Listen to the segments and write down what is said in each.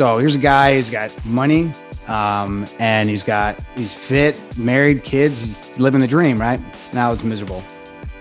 So here's a guy who's got money, and he's fit, married, kids. He's living the dream, right? Now it's miserable.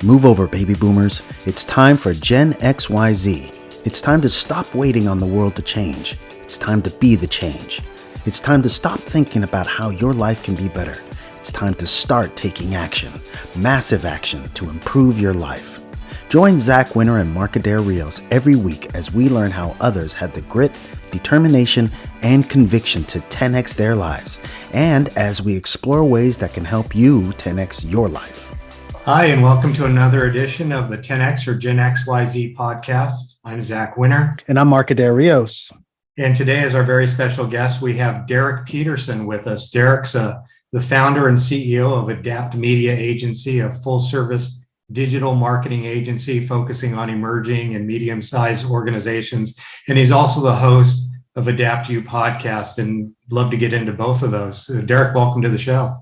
Move over, baby boomers. It's time for Gen XYZ. It's time to stop waiting on the world to change. It's time to be the change. It's time to stop thinking about how your life can be better. It's time to start taking action, massive action to improve your life. Join Zach Winter and Markader Rios every week as we learn how others had the grit, determination, and conviction to 10x their lives, and as we explore ways that can help you 10x your life. Hi, and welcome to another edition of the 10X or Gen XYZ podcast. I'm Zach Winter. And I'm Markader Rios. And today, as our very special guest, we have Derek Peterson with us. Derek's the founder and CEO of Adapt Media Agency, a full-service digital marketing agency focusing on emerging and medium-sized organizations. And he's also the host of Adapt You podcast, and love to get into both of those. Derek, welcome to the show.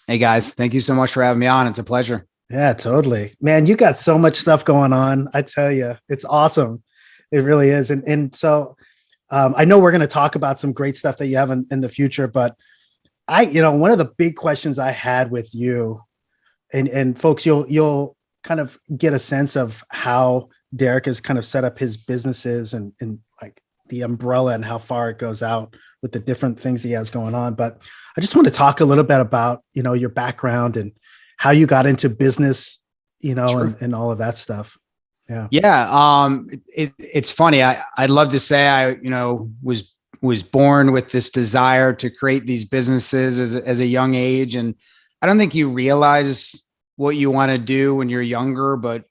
Hey guys, thank you so much for having me on. It's a pleasure. Yeah, totally. Man, you got so much stuff going on. I tell you, it's awesome. It really is. And so I know we're going to talk about some great stuff that you have in the future, but one of the big questions I had with you and folks, you'll kind of get a sense of how Derek has kind of set up his businesses and like the umbrella and how far it goes out with the different things he has going on. But I just want to talk a little bit about, your background and how you got into business, Sure. and all of that stuff. Yeah. Yeah. It's funny. I'd love to say I, was born with this desire to create these businesses as a young age. And I don't think you realize what you want to do when you're younger, but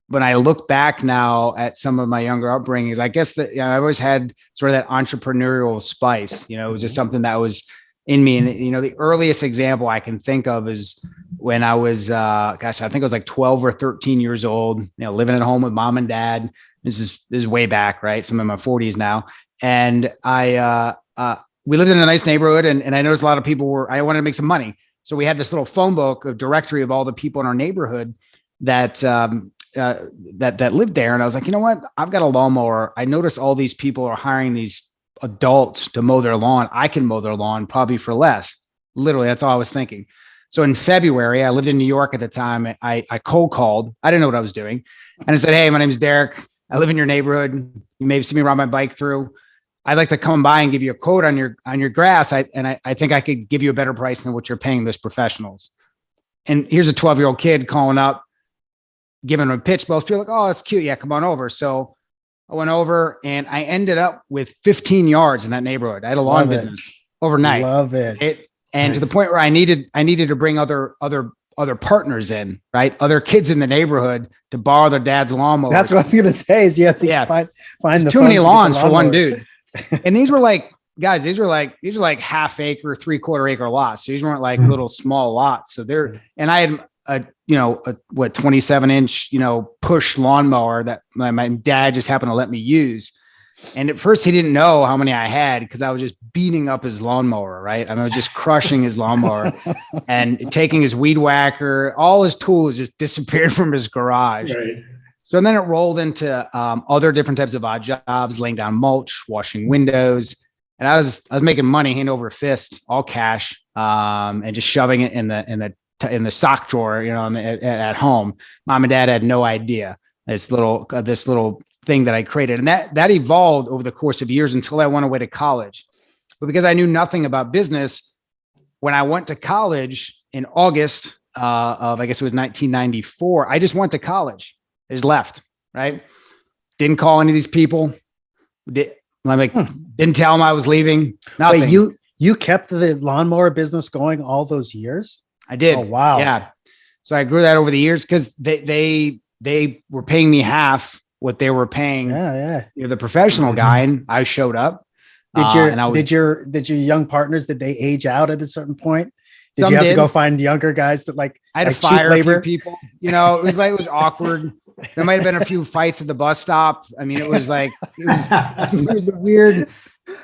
when I look back now at some of my younger upbringings, I guess that, I always had sort of that entrepreneurial spice, it was just something that was in me. And, the earliest example I can think of is when I was, I think I was like 12 or 13 years old, living at home with mom and dad. This is way back, right? So I'm in my 40s now. And we lived in a nice neighborhood, and I noticed a lot of people I wanted to make some money. So we had this little phone book, a directory of all the people in our neighborhood that lived there. And I was like, you know what? I've got a lawnmower. I noticed all these people are hiring these adults to mow their lawn. I can mow their lawn probably for less. Literally, that's all I was thinking. So in February, I lived in New York at the time. I cold called. I didn't know what I was doing. And I said, hey, my name is Derek. I live in your neighborhood. You may have seen me ride my bike through. I'd like to come by and give you a quote on your grass. I think I could give you a better price than what you're paying those professionals. And here's a 12-year-old kid calling up, giving him a pitch. Both people are like, oh, that's cute. Yeah, come on over. So I went over and I ended up with 15 yards in that neighborhood. I had a lawn business overnight. Love it. And Nice. to the point where I needed to bring other partners in, right? Other kids in the neighborhood to borrow their dad's lawnmower. That's what I was going to say is you have to find the too many funds to get the lawns for one lawnmower. dude. And these were like, guys, these were like half acre, 3/4 acre lots. So these weren't like little small lots. So and I had a 27-inch, push lawnmower that my dad just happened to let me use. And at first he didn't know how many I had because I was just beating up his lawnmower, right? I was just crushing his lawnmower and taking his weed whacker. All his tools just disappeared from his garage. Right. So then it rolled into other different types of odd jobs, laying down mulch, washing windows. And I was making money hand over fist, all cash, and just shoving it in the sock drawer, at home. Mom and dad had no idea this little thing that I created. And that evolved over the course of years until I went away to college. But because I knew nothing about business, when I went to college in August of, I guess it was 1994, I just went to college. I just left, right? Didn't call any of these people. Didn't tell them I was leaving. Nothing. Wait, you kept the lawnmower business going all those years? I did. Oh, wow. Yeah. So I grew that over the years because they were paying me half what they were paying the professional guy, and I showed up. Did your young partners, did they age out at a certain point? Did you have to go find younger guys that I had to fire a few people. It was awkward. There might have been a few fights at the bus stop. It was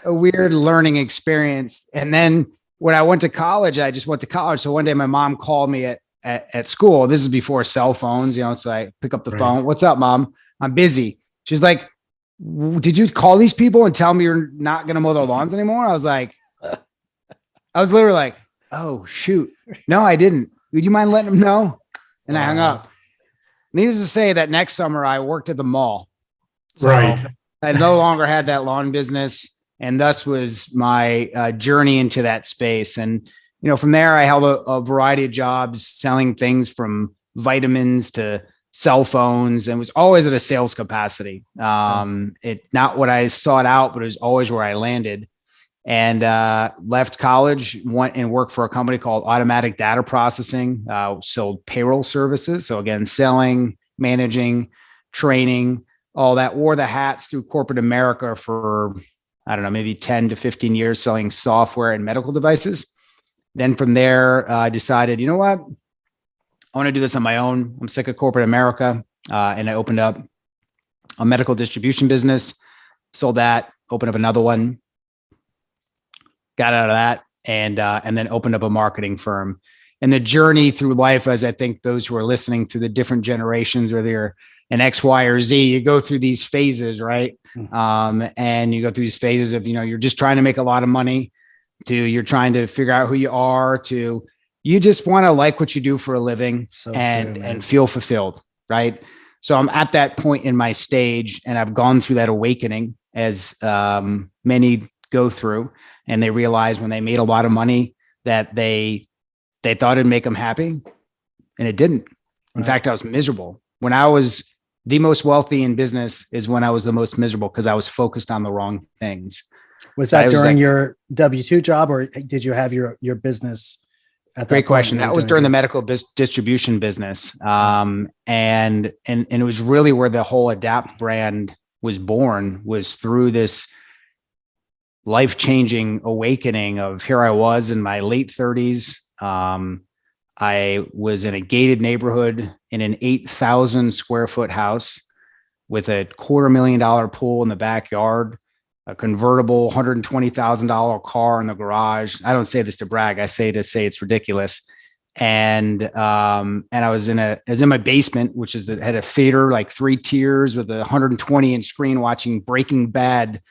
a weird learning experience. And then when I went to college, I just went to college. So one day my mom called me at school. This is before cell phones, so I pick up the phone. What's up, Mom? I'm busy. She's like, did you call these people and tell me you're not going to mow their lawns anymore? I was literally like, oh shoot. No, I didn't. Would you mind letting them know? And I hung up. Needless to say that next summer I worked at the mall. So Right. I no longer had that lawn business. And thus was my journey into that space. And, from there, I held a variety of jobs selling things from vitamins to cell phones, and was always at a sales capacity. It not what I sought out, but it was always where I landed. And left college, went and worked for a company called Automatic Data Processing, sold payroll services. So again, selling, managing, training, all that. Wore the hats through corporate America for, I don't know, maybe 10 to 15 years selling software and medical devices. Then from there, I decided, you know what? I want to do this on my own. I'm sick of corporate America. And I opened up a medical distribution business, sold that, opened up another one, got out of that, and then opened up a marketing firm. And the journey through life, as I think those who are listening through the different generations, whether you're an X, Y, or Z, you go through these phases, right? And you go through these phases of, you're just trying to make a lot of money, to you're trying to figure out who you are, to you just want to like what you do for a living and feel fulfilled, right? So I'm at that point in my stage, and I've gone through that awakening, as many go through, and they realize when they made a lot of money that they thought it'd make them happy, and it didn't. In fact, I was miserable. When I was the most wealthy in business is when I was the most miserable, because I was focused on the wrong things. Was that during your W-2 job, or did you have your business at that Great point? question. That was during the medical distribution business. And it was really where the whole Adapt brand was born, was through this life-changing awakening of, here I was in my late 30s. I was in a gated neighborhood in an 8,000 square foot house with a $250,000 pool in the backyard, a convertible $120,000 car in the garage. I don't say this to brag. I say to say it's ridiculous. And I was in my basement, which had a theater, like 3 tiers with a 120-inch screen, watching Breaking Bad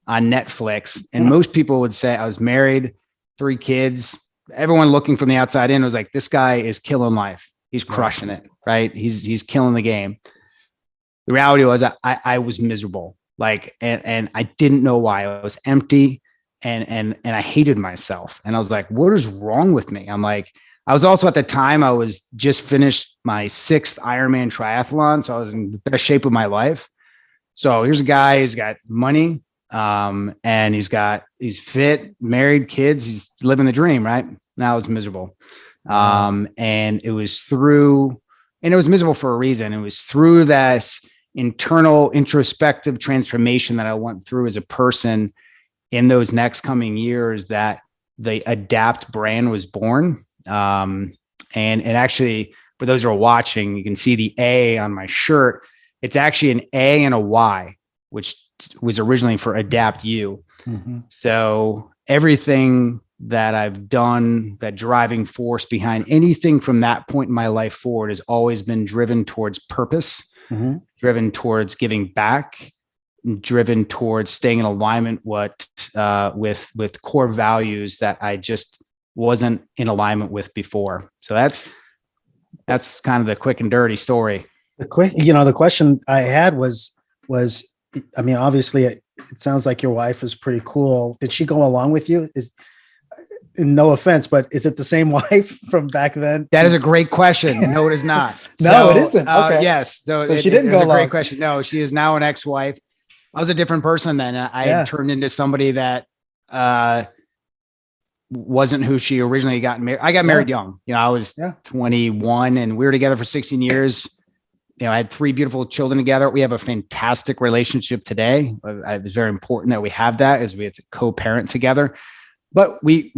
on Netflix. And most people would say I was married, 3 kids. Everyone looking from the outside in was like, this guy is killing life. He's crushing it, right? He's killing the game. The reality was I was miserable. And I didn't know why. I was empty and I hated myself. And I was like, what is wrong with me? I'm like, I was also at the time, I was just finished my 6th Ironman triathlon. So I was in the best shape of my life. So here's a guy who's got money, and he's fit, married, kids, he's living the dream, right? Now it's miserable. And it was miserable for a reason. It was through this internal introspective transformation that I went through as a person in those next coming years that the Adapt brand was born. And actually, for those who are watching, you can see the A on my shirt. It's actually an A and a Y, which was originally for Adapt You. Mm-hmm. So everything that I've done, that driving force behind anything from that point in my life forward, has always been driven towards purpose, driven towards giving back, driven towards staying in alignment with core values that I just wasn't in alignment with before. So that's kind of the quick and dirty story. The question I had was, I mean, obviously it sounds like your wife is pretty cool. Did she go along with you? No offense, but is it the same wife from back then? That is a great question. No, it is not. No, it isn't. Okay. Yes. So she didn't go along. Great question. No, she is now an ex-wife. I was a different person then. I had turned into somebody that wasn't who she originally got married. I got married young. I was 21, and we were together for 16 years. I had 3 beautiful children together. We have a fantastic relationship today. It was very important that we have that, as we have to co-parent together. But we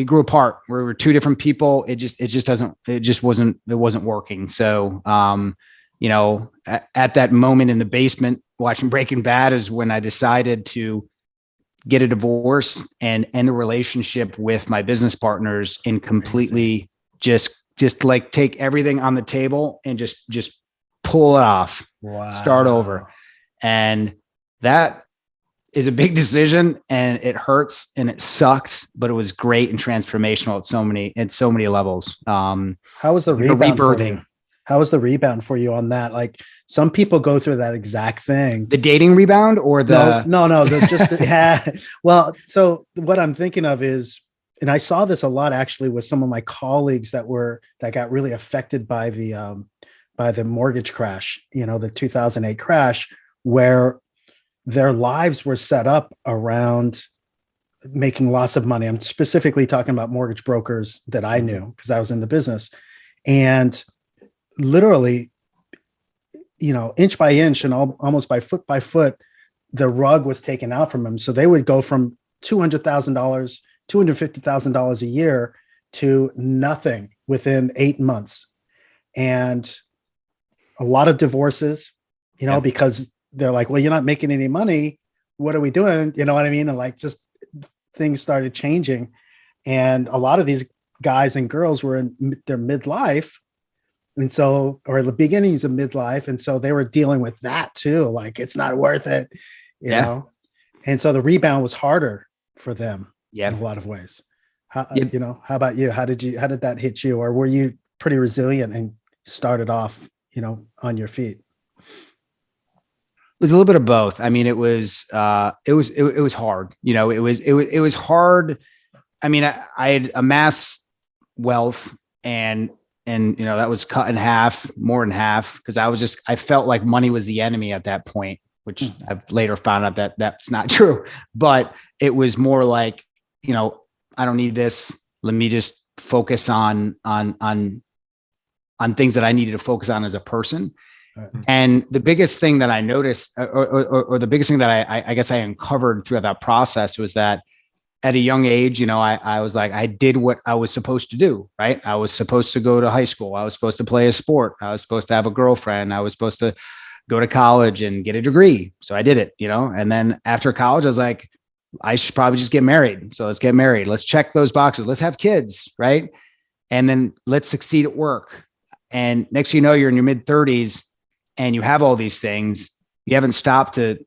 grew apart. We were 2 different people. It wasn't working. So, at that moment in the basement watching Breaking Bad is when I decided to get a divorce and end the relationship with my business partners, and completely just like take everything on the table and just pull it off, start over. And that is a big decision, and it hurts and it sucked, but it was great and transformational at so many levels. How was the rebound for you? How was the rebound for you on that? Like, some people go through that exact thing. The dating rebound or the yeah. Well, so what I'm thinking of is, and I saw this a lot actually with some of my colleagues that got really affected by the mortgage crash, the 2008 crash, where their lives were set up around making lots of money. I'm specifically talking about mortgage brokers that I knew because I was in the business, and literally, inch by inch and almost by foot, the rug was taken out from them. So they would go from $200,000, $250,000 a year to nothing within 8 months. And a lot of divorces, because they're like, well, you're not making any money. What are we doing? You know what I mean? And like, just things started changing. And a lot of these guys and girls were in their midlife. And so, or the beginnings of midlife. And so they were dealing with that too. Like, it's not worth it, you know? And so the rebound was harder for them in a lot of ways. How about you? How did that hit you? Or were you pretty resilient and started off, on your feet? It was a little bit of both. I mean, it was hard, it was hard. I mean, I had amassed wealth and that was cut in half, more than half. Cause I felt like money was the enemy at that point, which I've later found out that that's not true, but it was more like, I don't need this. Let me just focus on things that I needed to focus on as a person. Right. And the biggest thing that I noticed or the biggest thing that I guess I uncovered throughout that process was that at a young age, I was like, I did what I was supposed to do, right? I was supposed to go to high school. I was supposed to play a sport. I was supposed to have a girlfriend. I was supposed to go to college and get a degree. So I did it, and then after college, I was like, I should probably just get married. So let's get married. Let's check those boxes. Let's have kids, right? And then let's succeed at work. And next thing you know, you're in your mid 30s and you have all these things. You haven't stopped to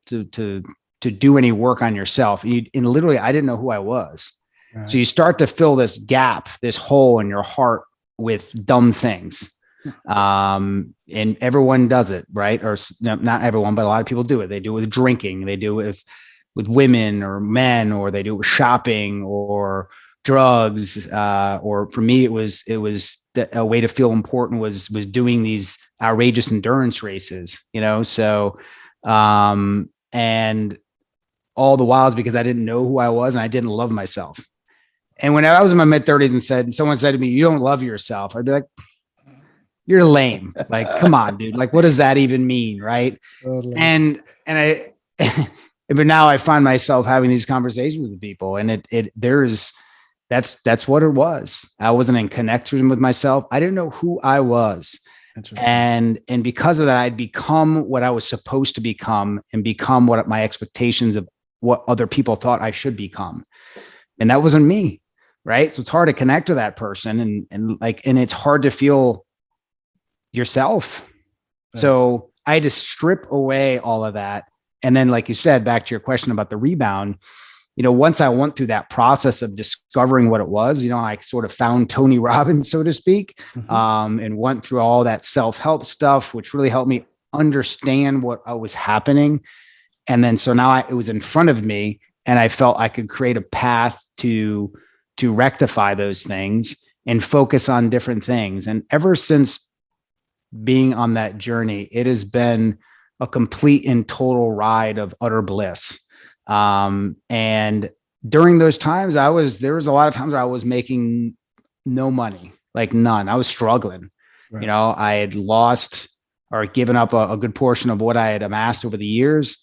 do any work on yourself. And literally, I didn't know who I was. Right. So you start to fill this gap, this hole in your heart with dumb things. And everyone does it, right? Or not everyone, but a lot of people do it. They do it with drinking. They do it with women or men, or they do it with shopping or drugs. Or for me, it was a way to feel important was doing these outrageous endurance races, So, and all the while is because I didn't know who I was and I didn't love myself. And when I was in my mid 30s and someone said to me, "You don't love yourself," I'd be like, "You're lame. Like, come on, dude. Like, what does that even mean?" Right. Totally. And I, but now I find myself having these conversations with people, and that's what it was. I wasn't in connection with myself. I didn't know who I was. And because of that, I'd become what I was supposed to become and become what my expectations of what other people thought I should become. And that wasn't me. Right. So it's hard to connect to that person and it's hard to feel yourself. Right. So I had to strip away all of that. And then, like you said, back to your question about the rebound, once I went through that process of discovering what it was, I sort of found Tony Robbins, so to speak, and went through all that self-help stuff, which really helped me understand what was happening. And then, so now it was in front of me and I felt I could create a path to rectify those things and focus on different things. And ever since being on that journey, it has been a complete and total ride of utter bliss. And during those times there was a lot of times where I was making no money, like none. I was struggling. Right. I had lost or given up a good portion of what I had amassed over the years.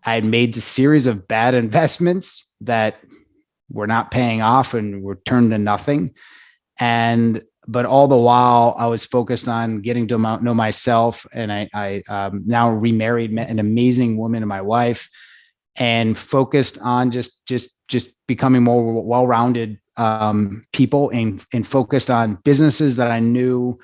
I had made a series of bad investments that were not paying off and were turned to nothing. But all the while I was focused on getting to know myself. And I now remarried, met an amazing woman and my wife, and focused on just becoming more well-rounded people and focused on businesses that I knew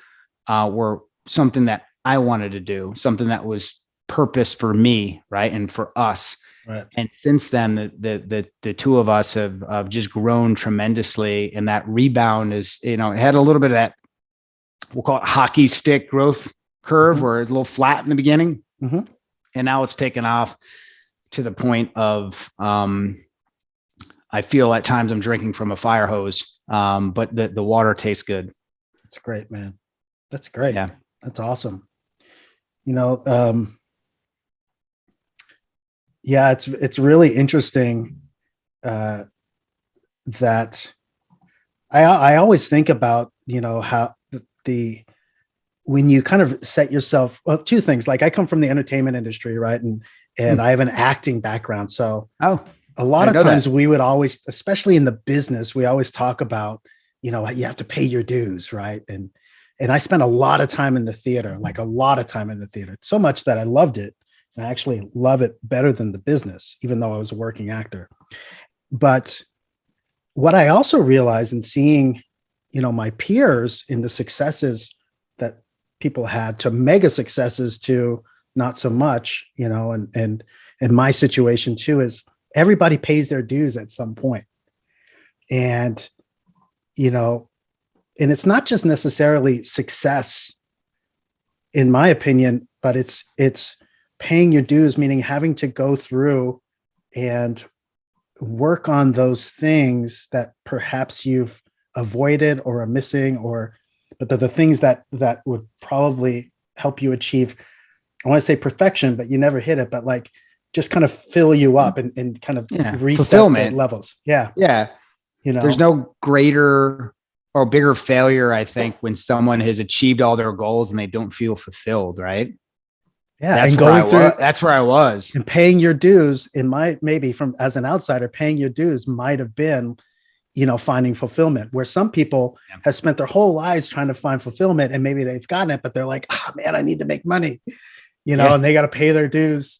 were something that I wanted to do, something that was purpose for me, right? And for us. Right. And since then, the two of us have just grown tremendously. And that rebound is, it had a little bit of that, we'll call it hockey stick growth curve, where it's a little flat in the beginning. Mm-hmm. And now it's taken off to the point of, I feel at times I'm drinking from a fire hose, but the water tastes good. That's great, man. That's great. Yeah. That's awesome. Yeah, it's really interesting that I always think about, how when you kind of set yourself, well, two things. Like, I come from the entertainment industry, right? And I have an acting background. So a lot of times we would always, especially in the business, we always talk about, you have to pay your dues, right? And I spent a lot of time in the theater, so much that I loved it. And I actually love it better than the business, even though I was a working actor. But what I also realized in seeing, my peers in the successes that people had, to mega successes to not so much, and my situation too, is everybody pays their dues at some point. And, and it's not just necessarily success, in my opinion, but it's paying your dues, meaning having to go through and work on those things that perhaps you've avoided or are missing, but they're the things that would probably help you achieve, I want to say perfection, but you never hit it, but like just kind of fill you up and kind of reset the levels. Yeah. Yeah. There's no greater or bigger failure, I think, when someone has achieved all their goals and they don't feel fulfilled, right? Yeah. That's and going through, that's where I was. And paying your dues, maybe from as an outsider, paying your dues might have been, finding fulfillment, where some people have spent their whole lives trying to find fulfillment, and maybe they've gotten it, but they're like, man, I need to make money, and they got to pay their dues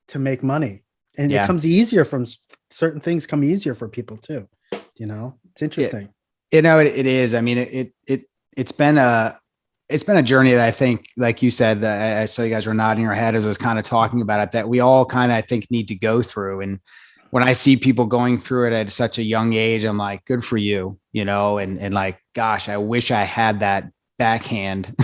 to make money. And it comes easier from certain things, come easier for people too. It's interesting. It is. I mean, it's been a journey that I think, like you said, that I saw you guys were nodding your head as I was kind of talking about it, that we all kind of, I think, need to go through. And when I see people going through it at such a young age, I'm like, good for you, and like, gosh, I wish I had that backhand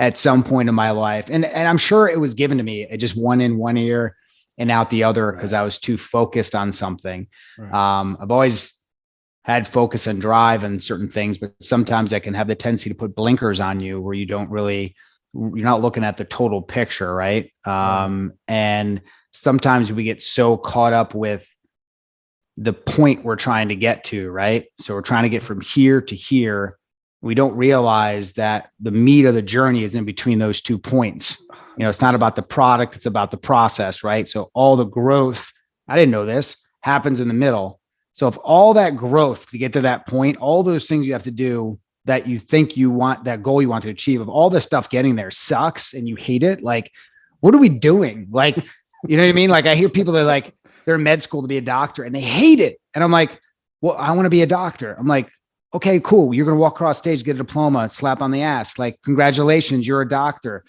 at some point in my life. And I'm sure it was given to me. It just one in one ear and out the other, because I was too focused on something. Right. I've always had focus and drive on certain things, but sometimes I can have the tendency to put blinkers on you where you're not looking at the total picture. Right. And sometimes we get so caught up with the point we're trying to get to, right? So we're trying to get from here to here. We don't realize that the meat of the journey is in between those 2 points. It's not about the product, it's about the process, right? So all the growth, I didn't know this, happens in the middle. So if all that growth to get to that point, all those things you have to do that you think you want, that goal you want to achieve, of all this stuff getting there sucks and you hate it, like, what are we doing? Like, you know what I mean? Like, I hear people that are like, they're in med school to be a doctor and they hate it. And I'm like, well, I want to be a doctor. I'm like, okay, cool. You're going to walk across stage, get a diploma, slap on the ass. Like, congratulations, you're a doctor.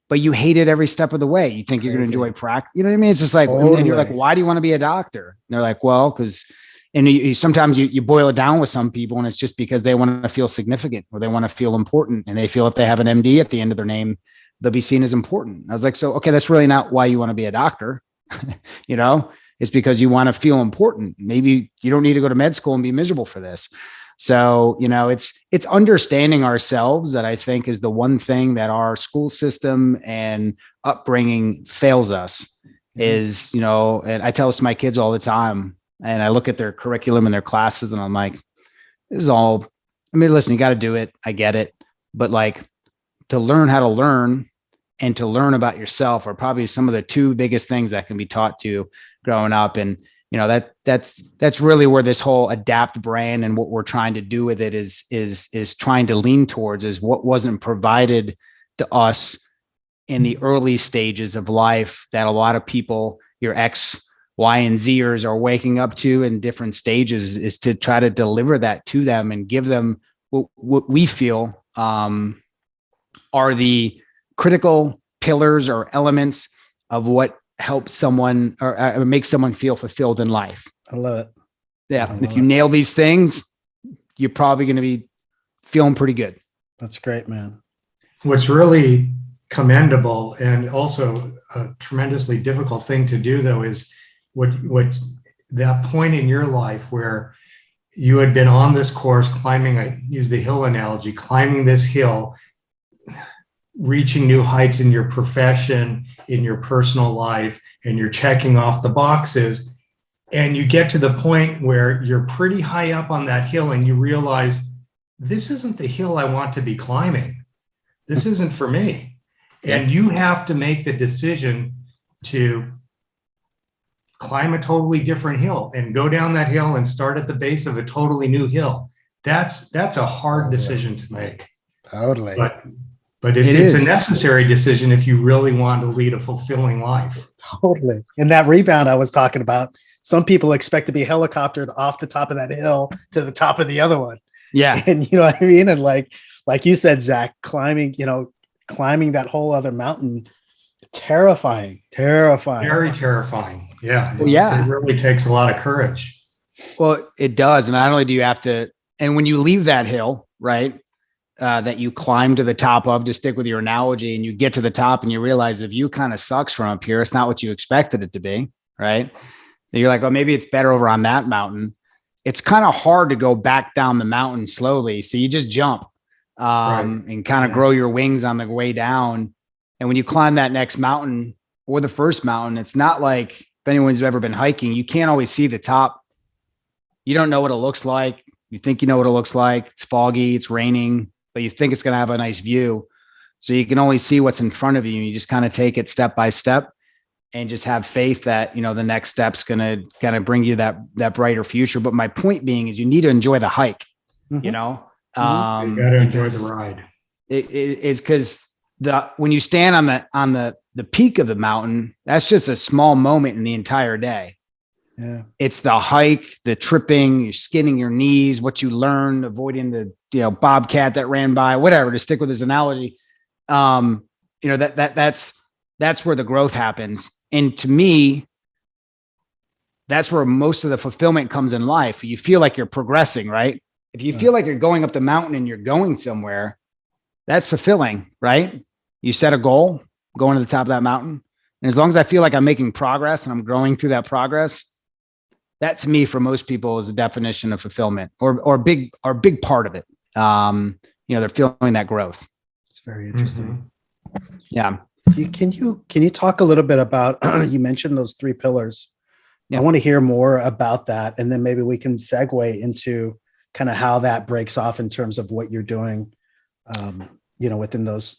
But you hate it every step of the way. You think you're going to enjoy practice. You know what I mean? It's just like, and you're like, why do you want to be a doctor? And they're like, well, because, and sometimes you boil it down with some people, and it's just because they want to feel significant or they want to feel important. And they feel if they have an MD at the end of their name, they'll be seen as important. I was like, so, okay, that's really not why you want to be a doctor. It's because you want to feel important. Maybe you don't need to go to med school and be miserable for this. So, it's understanding ourselves that I think is the one thing that our school system and upbringing fails us is, and I tell this to my kids all the time, and I look at their curriculum and their classes and I'm like, this is all, I mean, listen, you got to do it. I get it. But like, to learn how to learn and to learn about yourself are probably some of the two biggest things that can be taught to you growing up. And, that's really where this whole adapt brand and what we're trying to do with it is trying to lean towards, is what wasn't provided to us in the early stages of life that a lot of people, your X, Y, and Zers are waking up to in different stages, is to try to deliver that to them and give them what we feel are the critical pillars or elements of what help someone or make someone feel fulfilled in life. I love it. Yeah. If you nail these things, you're probably going to be feeling pretty good. That's great, man. What's really commendable and also a tremendously difficult thing to do, though, is what that point in your life where you had been on this course climbing, I use the hill analogy, climbing this hill, reaching new heights in your profession, in your personal life, and you're checking off the boxes. And you get to the point where you're pretty high up on that hill and you realize this isn't the hill I want to be climbing. This isn't for me. And you have to make the decision to climb a totally different hill and go down that hill and start at the base of a totally new hill. That's a hard decision to make. Totally. But it's a necessary decision if you really want to lead a fulfilling life. Totally. And that rebound I was talking about, some people expect to be helicoptered off the top of that hill to the top of the other one. Yeah. And you know what I mean? And like you said, Zach, climbing that whole other mountain, terrifying. Very terrifying. Yeah. Well, yeah. It really takes a lot of courage. Well, it does. And not only do you have to, and when you leave that hill, right, that you climb to the top of, to stick with your analogy, and you get to the top and you realize the view kind of sucks from up here. It's not what you expected it to be, right? And you're like, oh, maybe it's better over on that mountain. It's kind of hard to go back down the mountain slowly. So you just jump and kind of grow your wings on the way down. And when you climb that next mountain or the first mountain, it's not like, if anyone's ever been hiking, you can't always see the top. You don't know what it looks like. You think you know what it looks like. It's foggy, it's raining, but you think it's going to have a nice view. So you can only see what's in front of you. And you just kind of take it step by step and just have faith that, you know, the next step's going to kind of bring you that brighter future. But my point being is you need to enjoy the hike, you know, you got to enjoy the ride. It is because when you stand on the peak of the mountain, that's just a small moment in the entire day. Yeah. It's the hike, the tripping, you're skinning your knees, what you learn, avoiding the, bobcat that ran by, whatever, to stick with this analogy. That's where the growth happens. And to me, that's where most of the fulfillment comes in life. You feel like you're progressing, right? If you feel like you're going up the mountain and you're going somewhere, that's fulfilling, right? You set a goal, going to the top of that mountain. And as long as I feel like I'm making progress and I'm growing through that progress, that to me, for most people, is the definition of fulfillment or a big part of it. They're feeling that growth. It's very interesting. Mm-hmm. Yeah. Can you talk a little bit about, you mentioned those 3 pillars. Yeah. I want to hear more about that. And then maybe we can segue into kind of how that breaks off in terms of what you're doing, within those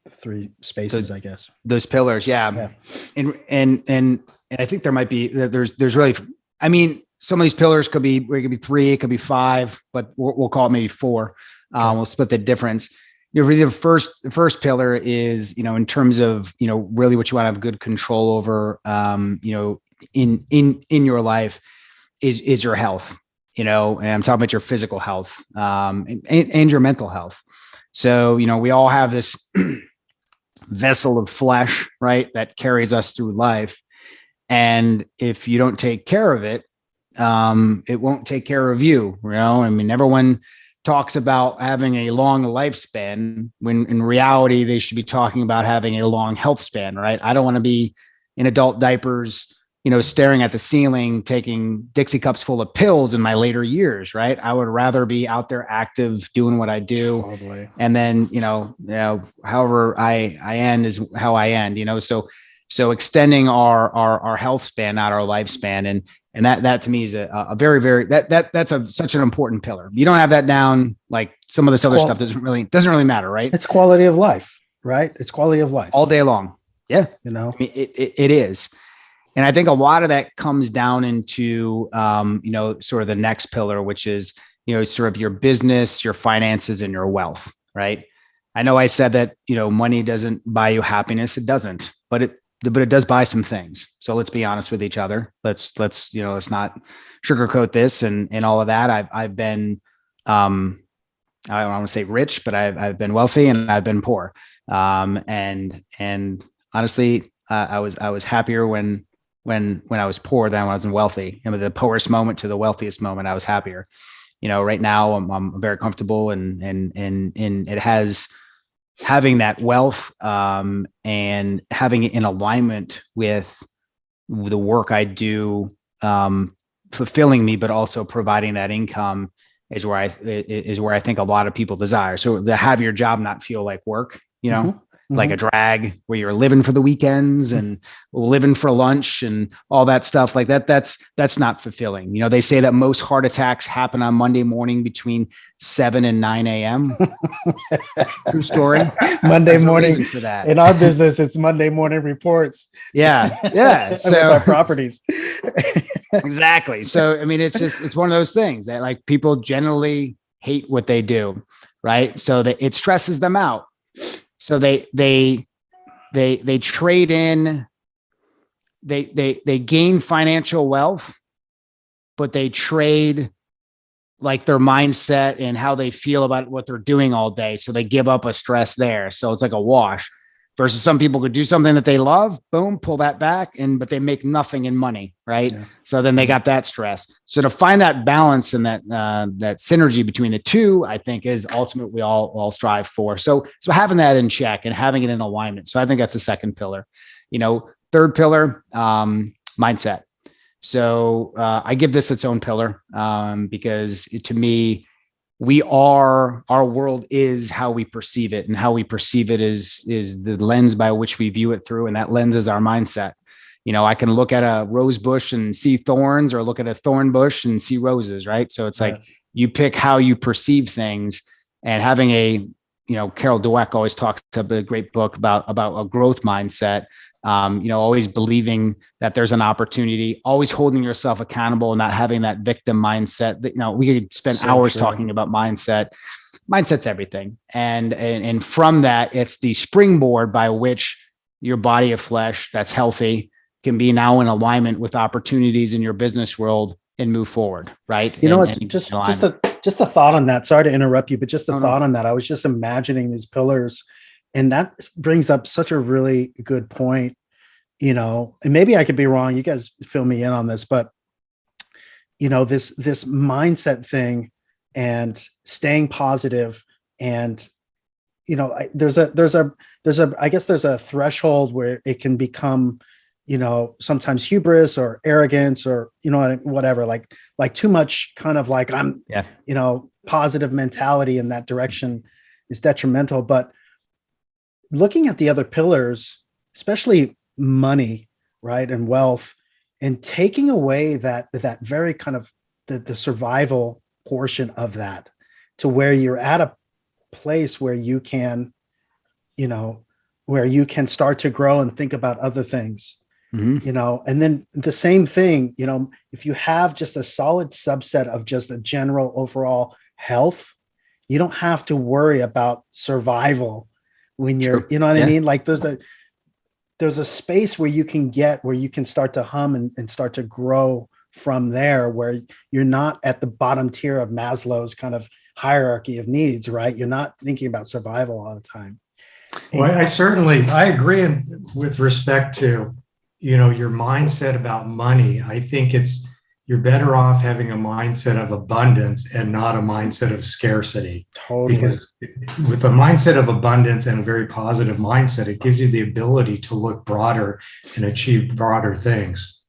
3 spaces, I guess. Those pillars. Yeah. And I think there might be, there's really, I mean, some of these pillars could be 3, it could be 5, but we'll call it maybe 4. Okay. We'll split the difference. The first pillar is, in terms of, really what you want to have good control over, in your life is your health, and I'm talking about your physical health, and your mental health. So, we all have this vessel of flesh, right, that carries us through life. And if you don't take care of it, it won't take care of you. I mean, everyone talks about having a long lifespan when in reality, they should be talking about having a long health span, right? I don't want to be in adult diapers, staring at the ceiling, taking Dixie cups full of pills in my later years, right? I would rather be out there active, doing what I do. Totally. And then, however I end is how I end, so extending our health span, not our lifespan. And that to me is a very, very, that's such an important pillar. You don't have that down, like some of this other stuff doesn't really matter, right? It's quality of life, right? It's quality of life all day long. Yeah. I mean, it is. And I think a lot of that comes down into, sort of the next pillar, which is, sort of your business, your finances, and your wealth, right? I know I said that, money doesn't buy you happiness. It doesn't, but it does buy some things. So let's be honest with each other. Let's not sugarcoat this and all of that. I've been, I don't want to say rich, but I've been wealthy and I've been poor. And honestly, I was happier when I was poor than when I was wealthy. I mean, the poorest moment to the wealthiest moment, I was happier. Right now I'm very comfortable, and it has having that wealth, and having it in alignment with the work I do, fulfilling me, but also providing that income is where I think a lot of people desire. So to have your job not feel like work, like a drag, where you're living for the weekends and living for lunch and all that stuff like that. That's not fulfilling. They say that most heart attacks happen on Monday morning between 7 and 9 a.m. True story. Monday morning for that. In our business, it's Monday morning reports. Yeah. So our properties. Exactly. So, I mean, it's one of those things that like people generally hate what they do. Right. So that it stresses them out. So they trade in, they gain financial wealth, but they trade like their mindset and how they feel about what they're doing all day. So they give up a stress there. So it's like a wash. Versus some people could do something that they love, boom, pull that back, but they make nothing in money, right? Yeah. So then they got that stress. So to find that balance and that synergy between the two, I think is ultimately we all strive for. So having that in check and having it in alignment. So I think that's the second pillar. Third pillar, mindset. So I give this its own pillar, because to me, our world is how we perceive it, and how we perceive it is the lens by which we view it through. And that lens is our mindset. I can look at a rose bush and see thorns, or look at a thorn bush and see roses. Right. So it's like you pick how you perceive things, and having Carol Dweck always talks about a great book about a growth mindset. Always believing that there's an opportunity, always holding yourself accountable, and not having that victim mindset that, we could spend hours talking about mindset. Mindset's everything. And from that, it's the springboard by which your body of flesh that's healthy can be now in alignment with opportunities in your business world and move forward. Right. Just a thought on that. Sorry to interrupt you, but just a thought on that. I was just imagining these pillars. And that brings up such a really good point, and maybe I could be wrong. You guys fill me in on this, but this mindset thing and staying positive, and there's a threshold where it can become, sometimes hubris or arrogance, or whatever, like too much kind of like positive mentality in that direction is detrimental. But looking at the other pillars, especially money, right, and wealth, and taking away that very kind of the survival portion of that, to where you're at a place where you can, start to grow and think about other things, and then the same thing, if you have just a solid subset of just a general overall health, you don't have to worry about survival. When you're, I mean? Like there's a space where you can start to hum and start to grow from there, where you're not at the bottom tier of Maslow's kind of hierarchy of needs, right? You're not thinking about survival all the time. Well, I agree with respect to, your mindset about money. I think you're better off having a mindset of abundance and not a mindset of scarcity. Totally. Because with a mindset of abundance and a very positive mindset, it gives you the ability to look broader and achieve broader things.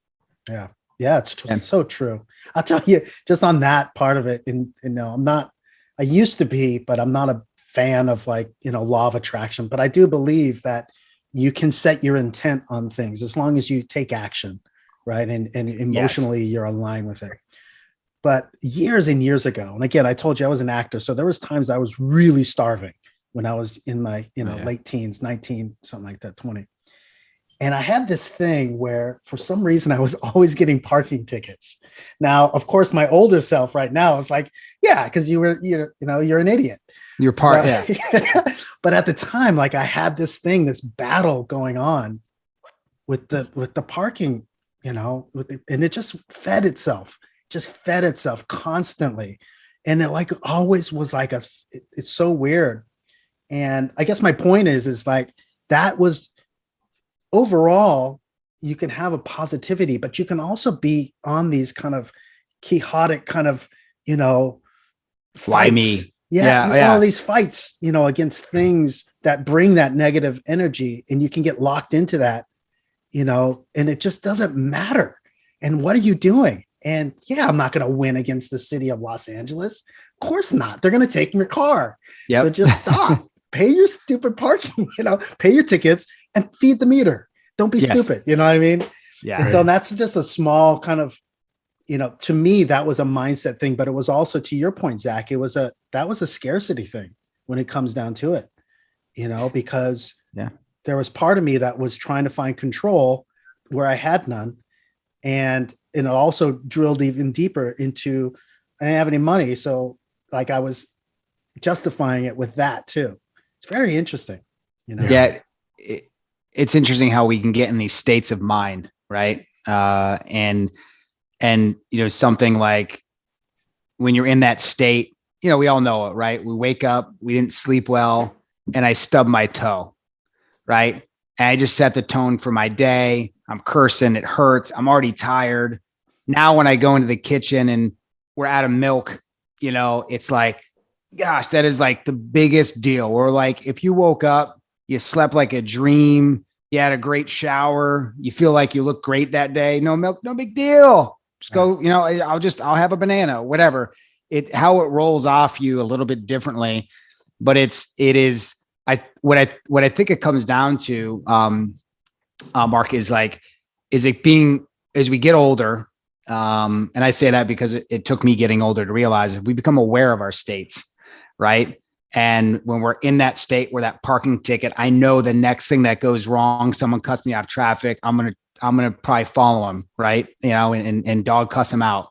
Yeah. Yeah. It's so true. I'll tell you, just on that part of it, I used to be, but I'm not a fan of law of attraction, but I do believe that you can set your intent on things as long as you take action. Right. And emotionally, you're aligned with it. But years and years ago, and again, I told you I was an actor. So there was times I was really starving when I was in my, late teens, 19, something like that, 20. And I had this thing where for some reason I was always getting parking tickets. Now, of course, my older self right now is like, yeah, because you're an idiot. You're part. But at the time, I had this battle going on with the parking, and it just fed itself constantly. And it always was it's so weird. And I guess my point is that was overall, you can have a positivity, but you can also be on these kind of chaotic kind of, Why fights. me? All these fights, against things that bring that negative energy, and you can get locked into that, and it just doesn't matter. And what are you doing? And yeah, I'm not going to win against the city of Los Angeles. Of course not. They're going to take your car. Yep. So just stop, pay your stupid parking, pay your tickets and feed the meter. Don't be stupid. You know what I mean? Yeah. And so that's just a small kind of, to me, that was a mindset thing, but it was also, to your point, Zach, that was a scarcity thing when it comes down to it, because there was part of me that was trying to find control where I had none. And it also drilled even deeper into, I didn't have any money. So like I was justifying it with that too. It's very interesting. Yeah. It's interesting how we can get in these states of mind. Right. And something like when you're in that state, we all know it, right? We wake up, we didn't sleep well, and I stubbed my toe. Right. And I just set the tone for my day. I'm cursing. It hurts. I'm already tired. Now, when I go into the kitchen and we're out of milk, it's like, gosh, that is like the biggest deal. Or like, if you woke up, you slept like a dream, you had a great shower, you feel like you look great that day. No milk, no big deal. Just go, I'll have a banana, whatever. How it rolls off you a little bit differently, but what I think it comes down to, Mark, is it being, as we get older, and I say that because it took me getting older to realize if we become aware of our states, right? And when we're in that state where that parking ticket, I know the next thing that goes wrong, someone cuts me off traffic, I'm gonna probably follow him, right? And dog cuss him out.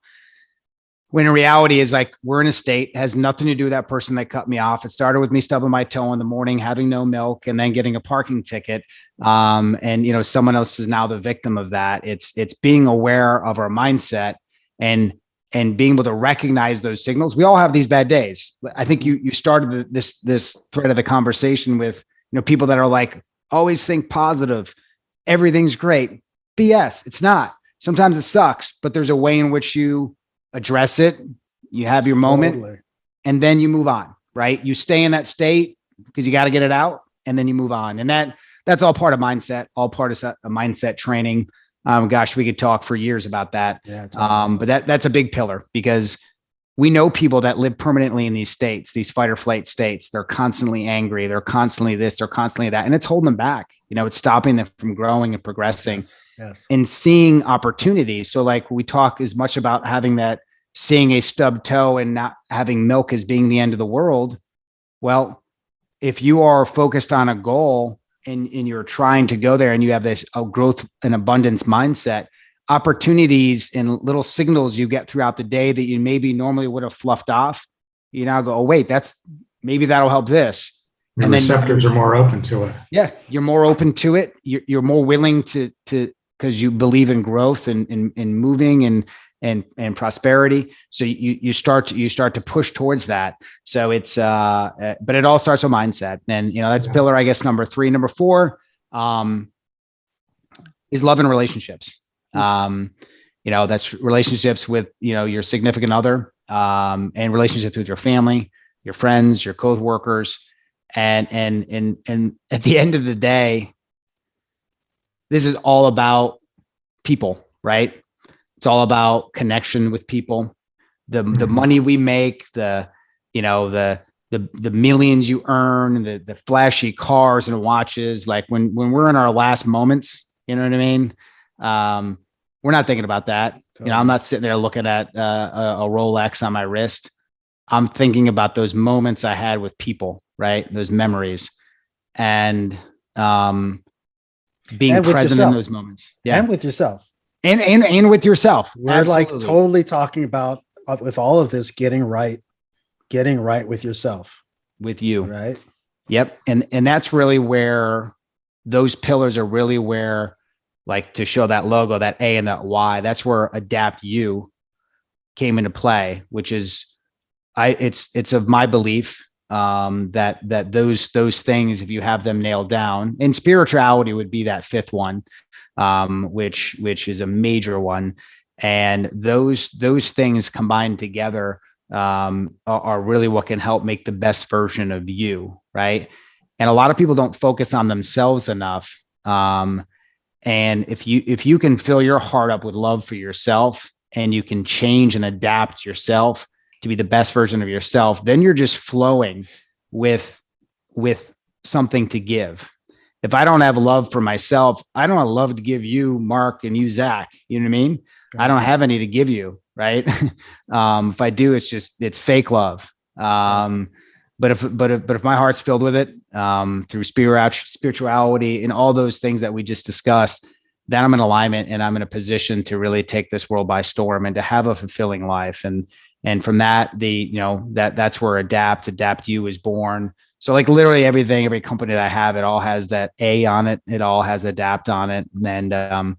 When in reality is like, we're in a state, has nothing to do with that person that cut me off. It started with me stubbing my toe in the morning, having no milk, and then getting a parking ticket. And someone else is now the victim of that. It's being aware of our mindset and being able to recognize those signals. We all have these bad days. I think you started this thread of the conversation with, people that are like, always think positive. Everything's great. BS. It's not. Sometimes it sucks, but there's a way in which you address it. You have your moment, and then you move on, right? You stay in that state because you got to get it out, and then you move on. And that's all part of mindset, all part of a mindset training. Gosh, we could talk for years about that. Yeah, but that's a big pillar, because we know people that live permanently in these states, these fight or flight states. They're constantly angry. They're constantly this, they're constantly that. And it's holding them back. It's stopping them from growing and progressing. Yes. And seeing opportunities. So like we talk as much about seeing a stubbed toe and not having milk as being the end of the world. Well, if you are focused on a goal and you're trying to go there, and you have this growth and abundance mindset, opportunities and little signals you get throughout the day that you maybe normally would have fluffed off, you now go, oh wait, maybe that'll help this. And receptors are more open to it. Yeah. You're more open to it. You're more willing to because you believe in growth and moving and prosperity. So you start to push towards that. So it's but it all starts with mindset. And that's pillar, I guess, number 3. Number 4 is love and relationships. That's relationships with your significant other, and relationships with your family, your friends, your co-workers. And at the end of the day, this is all about people, right? It's all about connection with people. The money we make, the millions you earn, the flashy cars and watches. Like when we're in our last moments, you know what I mean? We're not thinking about that. Totally. I'm not sitting there looking at a Rolex on my wrist. I'm thinking about those moments I had with people, right? Those memories, and being present in those moments. Yeah. And with yourself. And with yourself. We're Absolutely. Like totally talking about, with all of this, getting right with yourself. With you. Right. Yep. And that's really where those pillars are really where, like, to show that logo, that A and that Y, that's where Adapt You came into play, which is it's of my belief that those things, if you have them nailed down, and spirituality would be that fifth one, which is a major one. And those things combined together are really what can help make the best version of you, right? And a lot of people don't focus on themselves enough. And if you can fill your heart up with love for yourself, and you can change and adapt yourself to be the best version of yourself, then you're just flowing with something to give. If I don't have love for myself, I don't have love to give you, Mark, and you, Zach. You know what I mean? Right. I don't have any to give you, right? If I do, it's fake love. But if my heart's filled with it, through spirituality and all those things that we just discussed, then I'm in alignment and I'm in a position to really take this world by storm and to have a fulfilling life. And from that, that's where Adapt You is born. So like literally everything, every company that I have, it all has that A on it. It all has Adapt on it. And,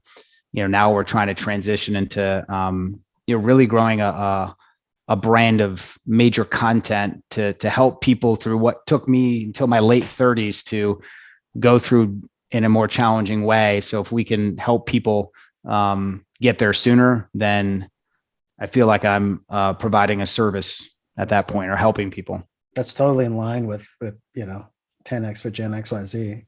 now we're trying to transition into, really growing a brand of major content to help people through what took me until my late 30s to go through in a more challenging way. So if we can help people get there sooner, then I feel like I'm providing a service at that point, or helping people. That's totally in line with 10X for Gen XYZ.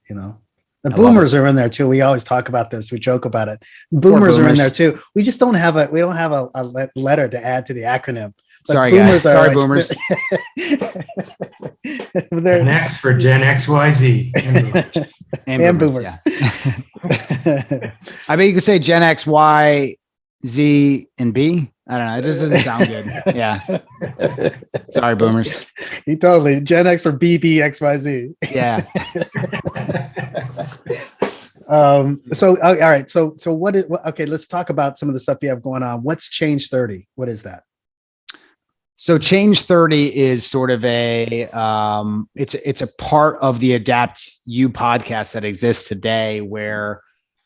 The boomers are in there too. We always talk about this. We joke about it. Boomers are in there too. We just don't have a letter to add to the acronym. But sorry, guys. Sorry, boomers. Next for Gen XYZ and boomers. Yeah. I mean, you could say Gen X, Y, Z, and B. I don't know. It just doesn't sound good. Yeah. Sorry, boomers. You totally Gen X for BBXYZ. Yeah. So all right. So okay, let's talk about some of the stuff you have going on. What's Change 30? What is that? So Change 30 is sort of it's a part of the Adapt You podcast that exists today, where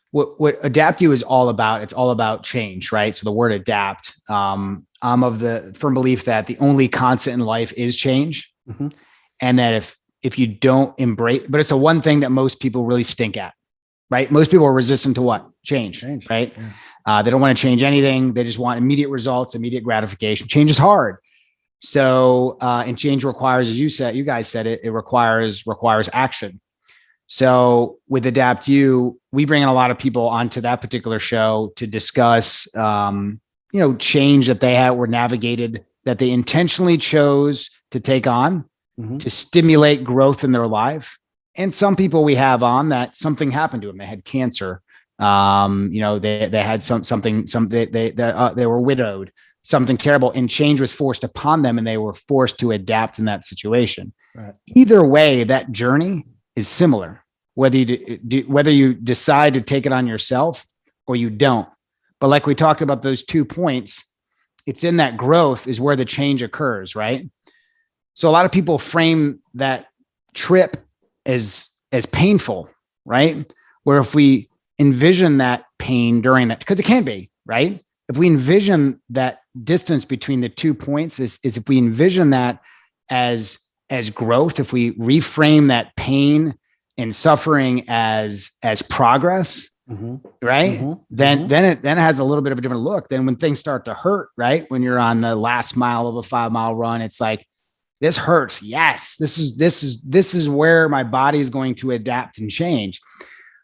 what Adapt You is all about. It's all about change, right? So the word adapt, I'm of the firm belief that the only constant in life is change. Mm-hmm. And that if you don't embrace, but it's the one thing that most people really stink at, right? Most people are resistant to what? Change. Right? Yeah. They don't want to change anything. They just want immediate results, immediate gratification. Change is hard. So, and change requires, as you guys said it requires action. So with Adapt You, we bring in a lot of people onto that particular show to discuss, change that they were navigated, that they intentionally chose to take on, mm-hmm. to stimulate growth in their life. And some people we have on that something happened to them. They had cancer. They had they were widowed, something terrible, and change was forced upon them, and they were forced to adapt in that situation. Right. Either way, that journey is similar, whether you decide to take it on yourself or you don't. But like we talked about those 2 points, it's in that growth is where the change occurs, right? So a lot of people frame that trip as painful, right? Where if we envision that pain during that, because it can be, right? If we envision that distance between the 2 points is if we envision that as growth, if we reframe that pain and suffering as progress, mm-hmm. right? Mm-hmm. Then it has a little bit of a different look. Then when things start to hurt, right? When you're on the last mile of a 5-mile run, it's like, this hurts. Yes, this is where my body is going to adapt and change.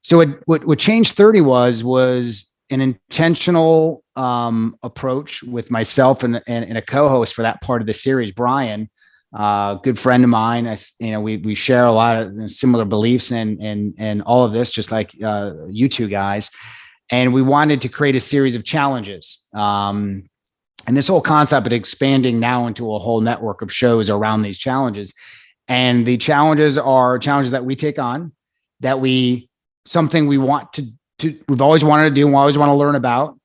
So what Change 30 was an intentional approach with myself and a co-host for that part of the series, Brian, good friend of mine. We share a lot of similar beliefs and all of this, just like you two guys. And we wanted to create a series of challenges. And this whole concept of expanding now into a whole network of shows around these challenges. And the challenges are challenges that we take on, something we want to we've always wanted to do and we always want to learn about,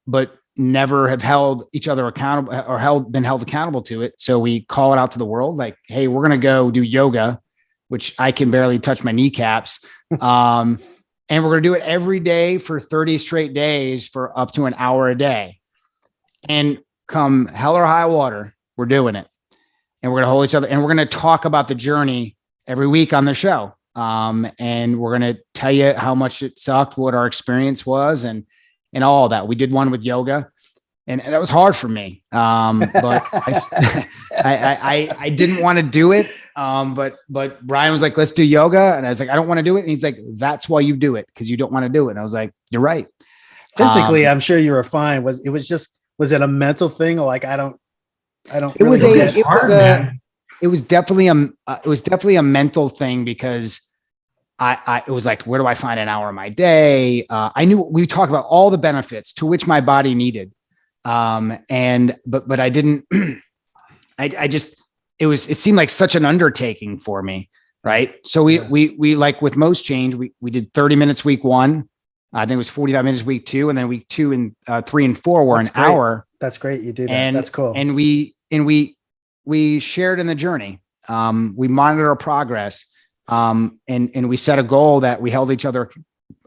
but never have held each other accountable or been held accountable to it. So we call it out to the world like, hey, we're going to go do yoga, which I can barely touch my kneecaps. And we're going to do it every day for 30 straight days for up to an hour a day. And come hell or high water, we're doing it. and we're going to hold each other, and we're going to talk about the journey every week on the show. And we're going to tell you how much it sucked, what our experience was, and all that. We did one with yoga, and that was hard for me. But I didn't want to do it. But Brian was like, let's do yoga. And I was like, I don't want to do it. And he's like, that's why you do it. Cause you don't want to do it. And I was like, you're right. Physically, I'm sure you were fine. Was it a mental thing? Or like, I don't, it was definitely a mental thing, because it was like, where do I find an hour of my day? I knew we talked about all the benefits to which my body needed. But I didn't, it seemed like such an undertaking for me. Right. So we like with most change, we did 30 minutes week 1. I think it was 45 minutes week 2. And then week 2 and 3 and 4 were an hour. That's great. You do that. That's cool. And we shared in the journey. We monitored our progress. And we set a goal that we held each other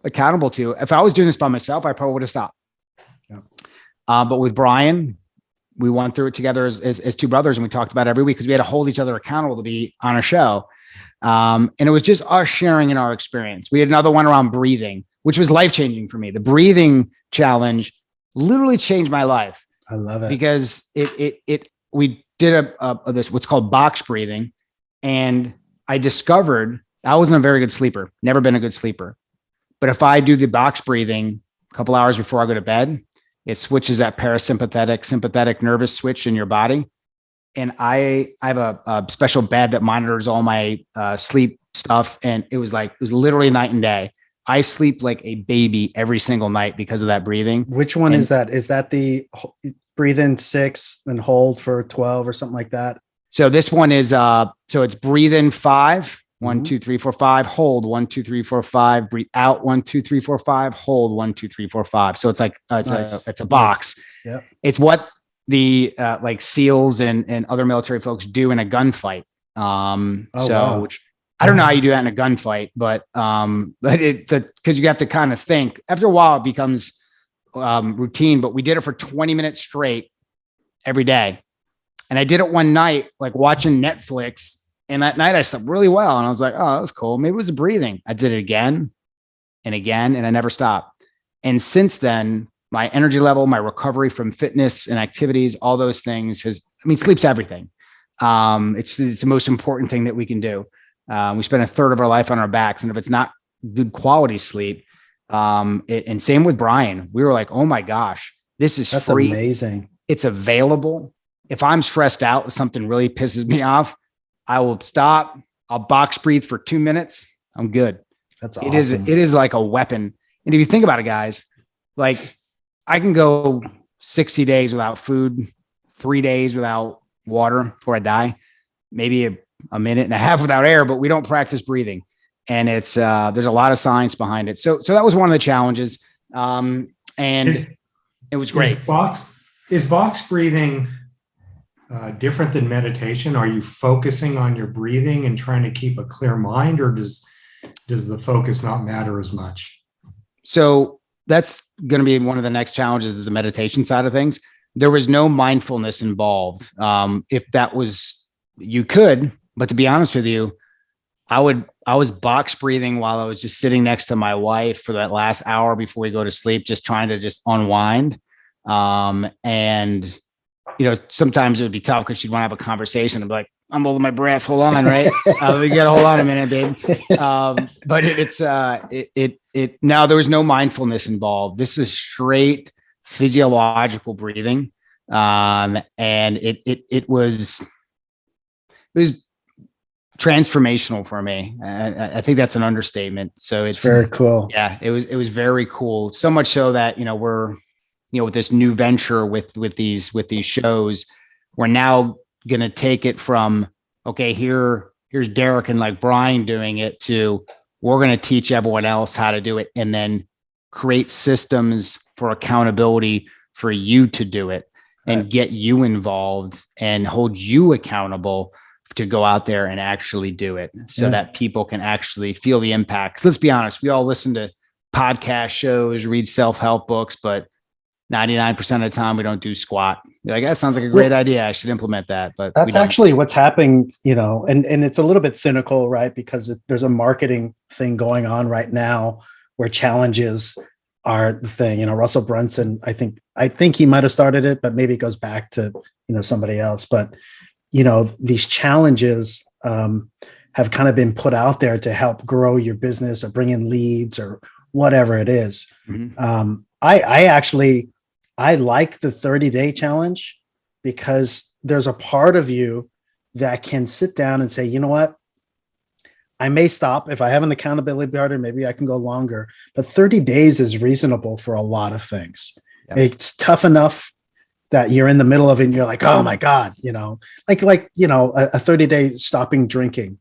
accountable to. If I was doing this by myself, I probably would have stopped. Yeah. But with Brian, we went through it together as two brothers, and we talked about it every week, because we had to hold each other accountable to be on a show. And it was just us sharing in our experience. We had another one around breathing, which was life-changing for me. The breathing challenge literally changed my life. I love it, because we did this what's called box breathing, and I discovered I wasn't a very good sleeper, never been a good sleeper. But if I do the box breathing a couple hours before I go to bed, it switches that sympathetic nervous switch in your body. And I have a special bed that monitors all my sleep stuff. And it was literally night and day. I sleep like a baby every single night because of that breathing. Which one is that? Is that the breathe in 6 and hold for 12 or something like that? So this one is, so it's breathe in 5, 1, 2, 3, 4, 5, hold 1, 2, 3, 4, 5, breathe out 1, 2, 3, 4, 5, hold 1, 2, 3, 4, 5. So it's like, it's a box. Yeah. It's what the like SEALs and other military folks do in a gunfight. Which I don't know how you do that in a gunfight, but because you have to kind of think. After a while, it becomes routine. But we did it for 20 minutes straight every day, and I did it one night, like watching Netflix. And that night I slept really well, and I was like, "Oh, that was cool. Maybe it was the breathing." I did it again and again, and I never stopped. And since then, my energy level, my recovery from fitness and activities, all those things sleep's everything. It's the most important thing that we can do. We spend a third of our life on our backs. And if it's not good quality sleep, and same with Brian, we were like, oh my gosh, that's free. Amazing. It's available. If I'm stressed out, if something really pisses me off, I will stop. I'll box breathe for 2 minutes. I'm good. That's awesome. It is like a weapon. And if you think about it, guys, like I can go 60 days without food, 3 days without water before I die, maybe a minute and a half without air, but we don't practice breathing. And it's, there's a lot of science behind it. So that was one of the challenges. And it was great. Is box breathing different than meditation? Are you focusing on your breathing and trying to keep a clear mind, or does the focus not matter as much? So that's going to be one of the next challenges, is the meditation side of things. There was no mindfulness involved. If that was, you could, but to be honest with you, I was box breathing while I was just sitting next to my wife for that last hour before we go to sleep, just trying to just unwind. And sometimes it would be tough because she'd want to have a conversation and be like, I'm holding my breath. Hold on. Right. We got to hold on a minute, babe. But now there was no mindfulness involved. This is straight physiological breathing. And it was transformational for me. I think that's an understatement. So it's very cool. Yeah, it was very cool. So much so that, we're, with this new venture with these shows, we're now going to take it from, okay, here's Derek and like Brian doing it, to we're going to teach everyone else how to do it, and then create systems for accountability for you to do it, and get you involved and hold you accountable to go out there and actually do it, so that people can actually feel the impact. 'Cause let's be honest, we all listen to podcast shows, read self-help books, but 99% of the time we don't do squat. You're like, that sounds like a great idea. I should implement that. But that's actually what's happening, and it's a little bit cynical, right? Because there's a marketing thing going on right now where challenges are the thing. Russell Brunson, I think he might have started it, but maybe it goes back to, somebody else. But, these challenges have kind of been put out there to help grow your business or bring in leads or whatever it is. Mm-hmm. I like the 30-day challenge because there's a part of you that can sit down and say, you know what? I may stop if I have an accountability partner. Maybe I can go longer, but 30 days is reasonable for a lot of things. Yeah. It's tough enough that you're in the middle of it and you're like, oh my God, a 30-day stopping drinking,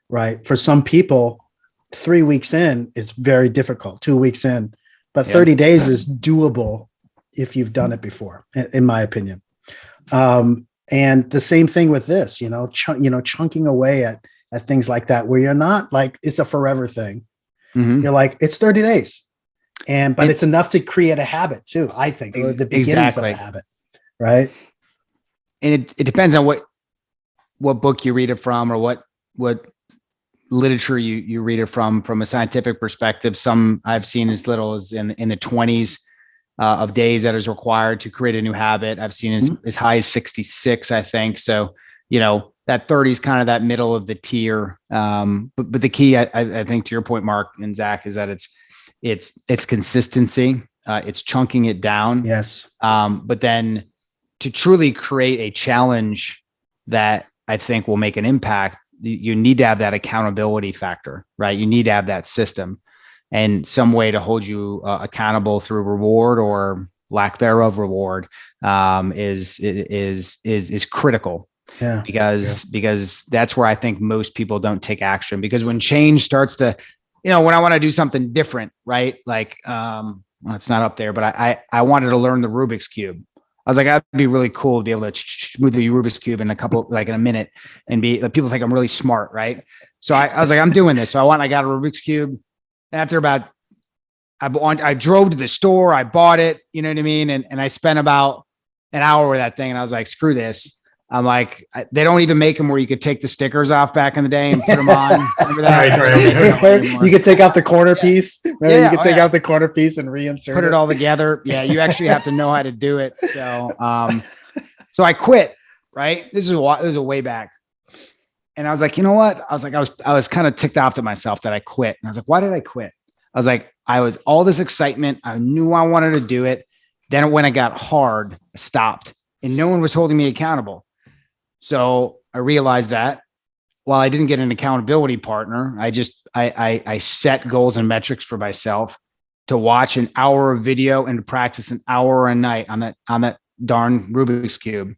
right? For some people, 3 weeks in is very difficult, 2 weeks in, but 30 days is doable if you've done it before, in my opinion. And the same thing with this, chunking away at things like that, where you're not like, it's a forever thing. Mm-hmm. You're like, it's 30 days. But it's enough to create a habit too, I think, or the beginnings of a habit. Right. And it depends on what book you read it from or what literature you read it from a scientific perspective. Some I've seen as little as in the 20s of days that is required to create a new habit. I've seen as high as 66, I think. So, that 30 is kind of that middle of the tier. But the key, I think, to your point, Mark and Zach, is that it's consistency. It's chunking it down. Yes. But then to truly create a challenge that I think will make an impact, you need to have that accountability factor, right? You need to have that system and some way to hold you accountable through reward or lack thereof reward is critical. Yeah. Because that's where I think most people don't take action, because when change starts to, when I want to do something different, right? Like, well, it's not up there, but I wanted to learn the Rubik's Cube. I was like, that'd be really cool to be able to move the Rubik's Cube in a minute and be like, people think I'm really smart. Right. So I was like, I'm doing this. So I got a Rubik's Cube. After I drove to the store, I bought it, you know what I mean? And I spent about an hour with that thing. And I was like, screw this. I'm like, they don't even make them where you could take the stickers off back in the day and put them on. Remember that? Right. You could take out the corner piece. Remember, you could take out the corner piece and reinsert Put it all together. Yeah, you actually have to know how to do it. So, so I quit. Right. This is a way back. And I was like, you know what? I was kind of ticked off at myself that I quit. And I was like, why did I quit? I was like, I was all this excitement. I knew I wanted to do it. Then when it got hard, I stopped and no one was holding me accountable. So I realized that while I didn't get an accountability partner, I set goals and metrics for myself to watch an hour of video and to practice an hour a night on that darn Rubik's Cube.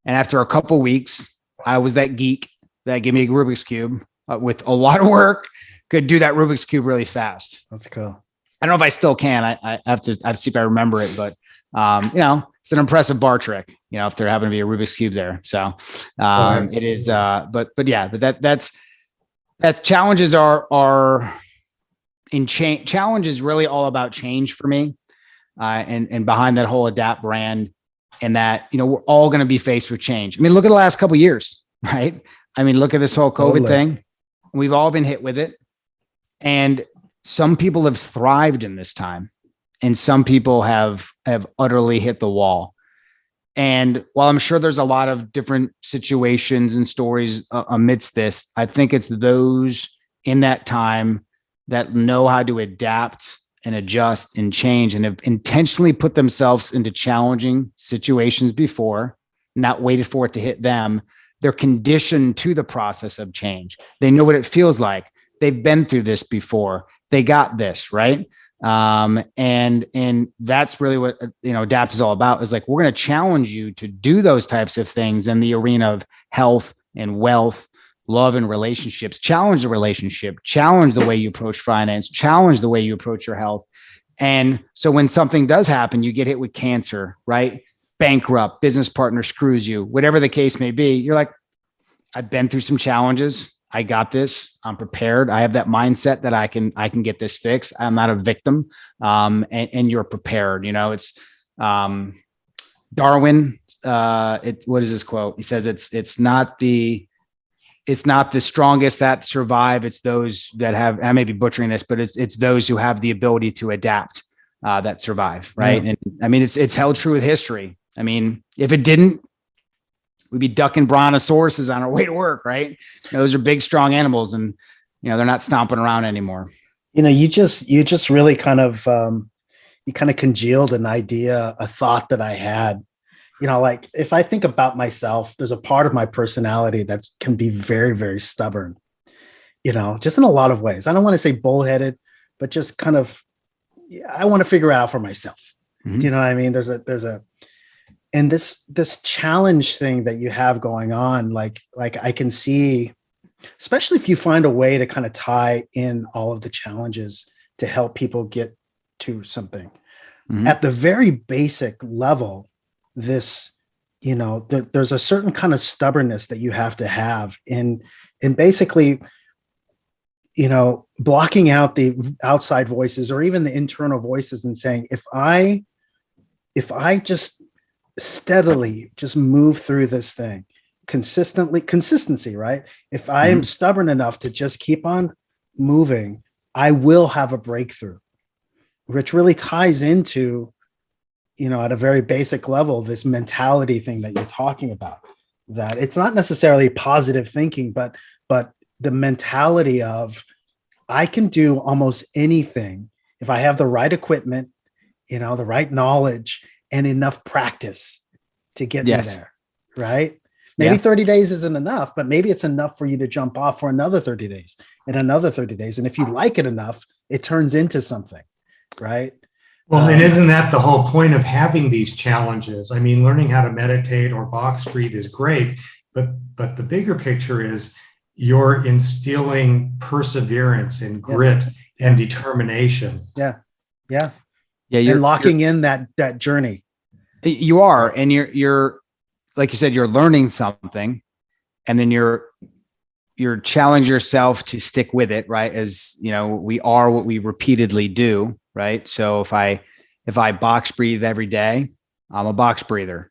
And after a couple of weeks, I was that geek that gave me a Rubik's Cube with a lot of work, could do that Rubik's Cube really fast. That's cool. I don't know if I still can. I have to see if I remember it, but it's an impressive bar trick, if there happened to be a Rubik's Cube there. So it is, but that's challenges are in change. Challenge is really all about change for me. And behind that whole Adapt brand, and that, we're all going to be faced with change. I mean, look at the last couple of years, right? I mean, look at this whole COVID thing. We've all been hit with it. And some people have thrived in this time, and some people have utterly hit the wall. And while I'm sure there's a lot of different situations and stories amidst this, I think it's those in that time that know how to adapt and adjust and change and have intentionally put themselves into challenging situations before, not waited for it to hit them. They're conditioned to the process of change. They know what it feels like. They've been through this before. They got this, right? And that's really what, Adapt is all about, is like, we're going to challenge you to do those types of things in the arena of health and wealth, love and relationships. Challenge the relationship, challenge the way you approach finance, challenge the way you approach your health. And so when something does happen, you get hit with cancer, right? Bankrupt, business partner screws you, whatever the case may be. You're like, I've been through some challenges. I got this. I'm prepared. I have that mindset that I can get this fixed. I'm not a victim. And you're prepared. It's Darwin, what is his quote? He says it's not the strongest that survive. It's those that have, I may be butchering this, but it's those who have the ability to adapt that survive. Right. Yeah. And I mean, it's held true with history. I mean, if it didn't, we'd be ducking brontosauruses on our way to work. Right. Those are big, strong animals, and, they're not stomping around anymore. You just really kind of, you kind of congealed an idea, a thought that I had. Like if I think about myself, there's a part of my personality that can be very, very stubborn, just in a lot of ways. I don't want to say bullheaded, but just kind of, I want to figure it out for myself. Mm-hmm. Do you know what I mean? And this challenge thing that you have going on, like I can see, especially if you find a way to kind of tie in all of the challenges to help people get to something. Mm-hmm. At the very basic level, there's a certain kind of stubbornness that you have to have in basically, blocking out the outside voices or even the internal voices and saying, if I just steadily just move through this thing consistency, right? If I am stubborn enough to just keep on moving, I will have a breakthrough, which really ties into, at a very basic level, this mentality thing that you're talking about, that it's not necessarily positive thinking, but the mentality of, I can do almost anything if I have the right equipment, the right knowledge and enough practice to get me there. Right. Maybe 30 days isn't enough, but maybe it's enough for you to jump off for another 30 days and another 30 days. And if you like it enough, it turns into something. Right. Well, and isn't that the whole point of having these challenges? I mean, learning how to meditate or box breathe is great, but the bigger picture is you're instilling perseverance and grit and determination. Yeah. You're locking in that journey. You are, and you're like you said, you're learning something, and then you're challenge yourself to stick with it, right? As we are what we repeatedly do. Right. So if I box breathe every day, I'm a box breather.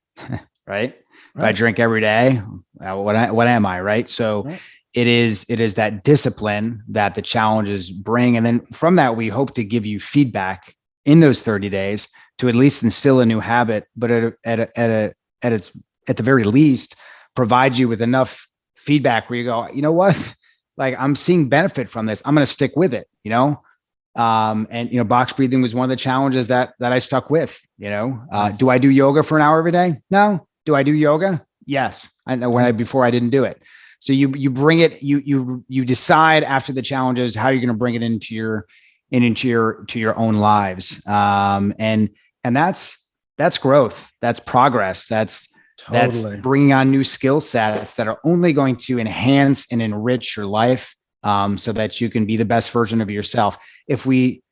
Right. If I drink every day, what am I? Right. So it is that discipline that the challenges bring. And then from that, we hope to give you feedback in those 30 days to at least instill a new habit, but at the very least, provide you with enough feedback where you go, you know what? Like, I'm seeing benefit from this. I'm going to stick with it, and box breathing was one of the challenges that I stuck with. Do I do yoga for an hour every day? No. Do I do yoga? Yes. I know before I didn't do it. So you bring it, you decide after the challenges how you're going to bring it into your own lives. And that's growth. That's progress. That's bringing on new skill sets that are only going to enhance and enrich your life. So that you can be the best version of yourself. If we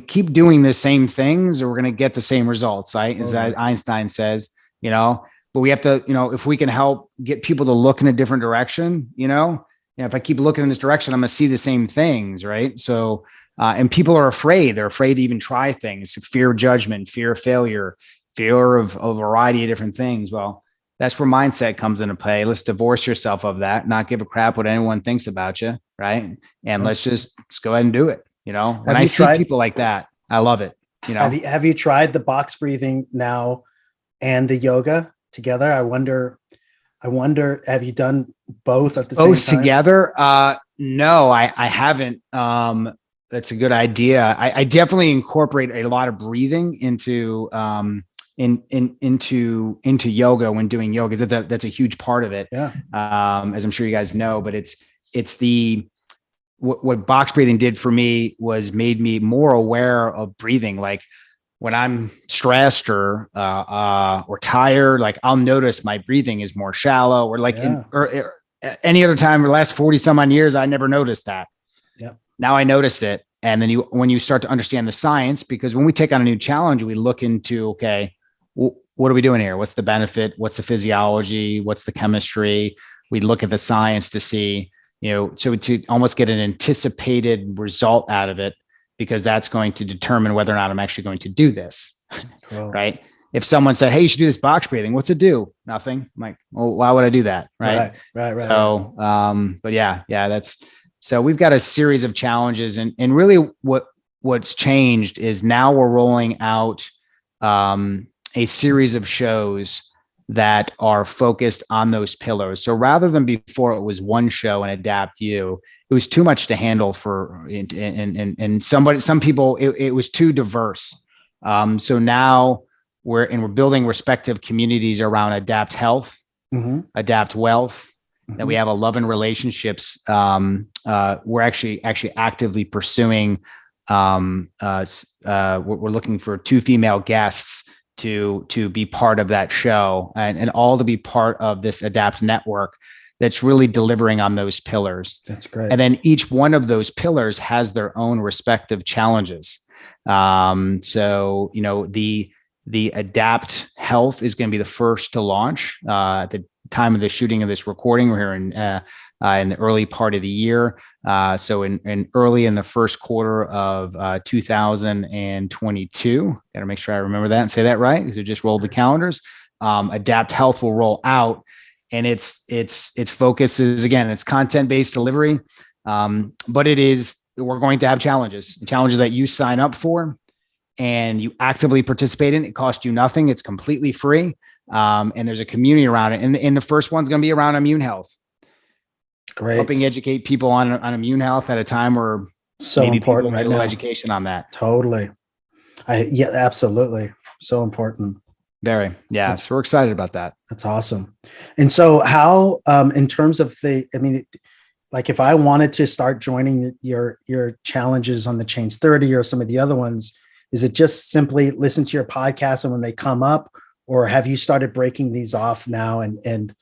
keep doing the same things, we're going to get the same results, right? As Einstein says, but we have to, if we can help get people to look in a different direction, if I keep looking in this direction, I'm going to see the same things, right? So, and people are afraid. They're afraid to even try things. Fear of judgment, fear of failure, fear of a variety of different things. Well, that's where mindset comes into play. Let's divorce yourself of that, not give a crap what anyone thinks about you. Right. And let's go ahead and do it. When I see people like that, I love it. Have you tried the box breathing now and the yoga together? I wonder, have you done both at the same time? Both together? No, I haven't. That's a good idea. I definitely incorporate a lot of breathing into into yoga when doing yoga. That's a huge part of it. Yeah. As I'm sure you guys know, but it's what box breathing did for me was made me more aware of breathing. Like when I'm stressed or tired, like I'll notice my breathing is more shallow, or like or any other time in the last 40 some odd years, I never noticed that. Yeah. Now I notice it. And then when you start to understand the science, because when we take on a new challenge, we look into, okay, what are we doing here? What's the benefit? What's the physiology? What's the chemistry? We look at the science to see, so to almost get an anticipated result out of it, because that's going to determine whether or not I'm actually going to do this. Cool. Right. if someone said, "Hey, you should do this box breathing," what's it do? Nothing. I'm like, well, why would I do that? Right. So, but yeah, so we've got a series of challenges, and really what's changed is now we're rolling out a series of shows that are focused on those pillars. So rather than before it was one show and Adapt You, it was too much to handle and some people, it was too diverse. So now we're building respective communities around Adapt Health, Adapt Wealth, that we have a Love and Relationships. We're actually actively pursuing. We're looking for 2 female guests to be part of that show, and all to be part of this Adapt network that's really delivering on those pillars. That's great. And then each one of those pillars has their own respective challenges. So, the Adapt Health is going to be the first to launch at the time of the shooting of this recording. We're here in the early part of the year. So in early in the first quarter of 2022, got to make sure I remember that and say that right, because we just rolled the calendars. Adapt Health will roll out, and its focus is, again, it's content-based delivery. But we're going to have challenges that you sign up for and you actively participate in. It costs you nothing. It's completely free. And there's a community around it. And the first one's going to be around immune health. Great. Helping educate people on immune health at a time where so important right now. Education on that. Totally. Yeah, absolutely. So important. Very. Yeah. So we're excited about that. That's awesome. And so how, in terms of like if I wanted to start joining your challenges on the Change 30 or some of the other ones, is it just simply listen to your podcast and when they come up, or have you started breaking these off now and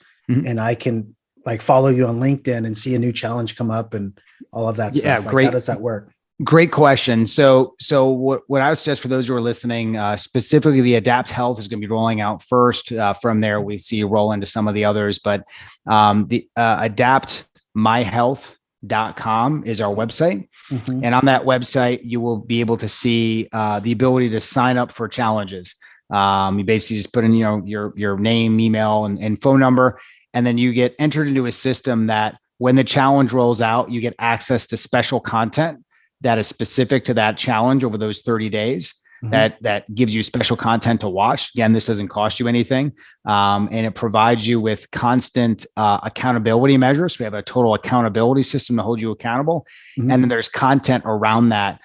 I can like follow you on LinkedIn and see a new challenge come up and all of that stuff? Yeah, great. How does that work? Great question. So what I would suggest for those who are listening, specifically the Adapt Health is going to be rolling out first. From there, we see you roll into some of the others, but the adaptmyhealth.com is our website. And on that website, you will be able to see the ability to sign up for challenges. You basically just put in, your name, email, and phone number, and then you get entered into a system that when the challenge rolls out, you get access to special content that is specific to that challenge over those 30 days. That gives you special content to watch. Again, this doesn't cost you anything. And it provides you with constant accountability measures. We have a total accountability system to hold you accountable. And then there's content around that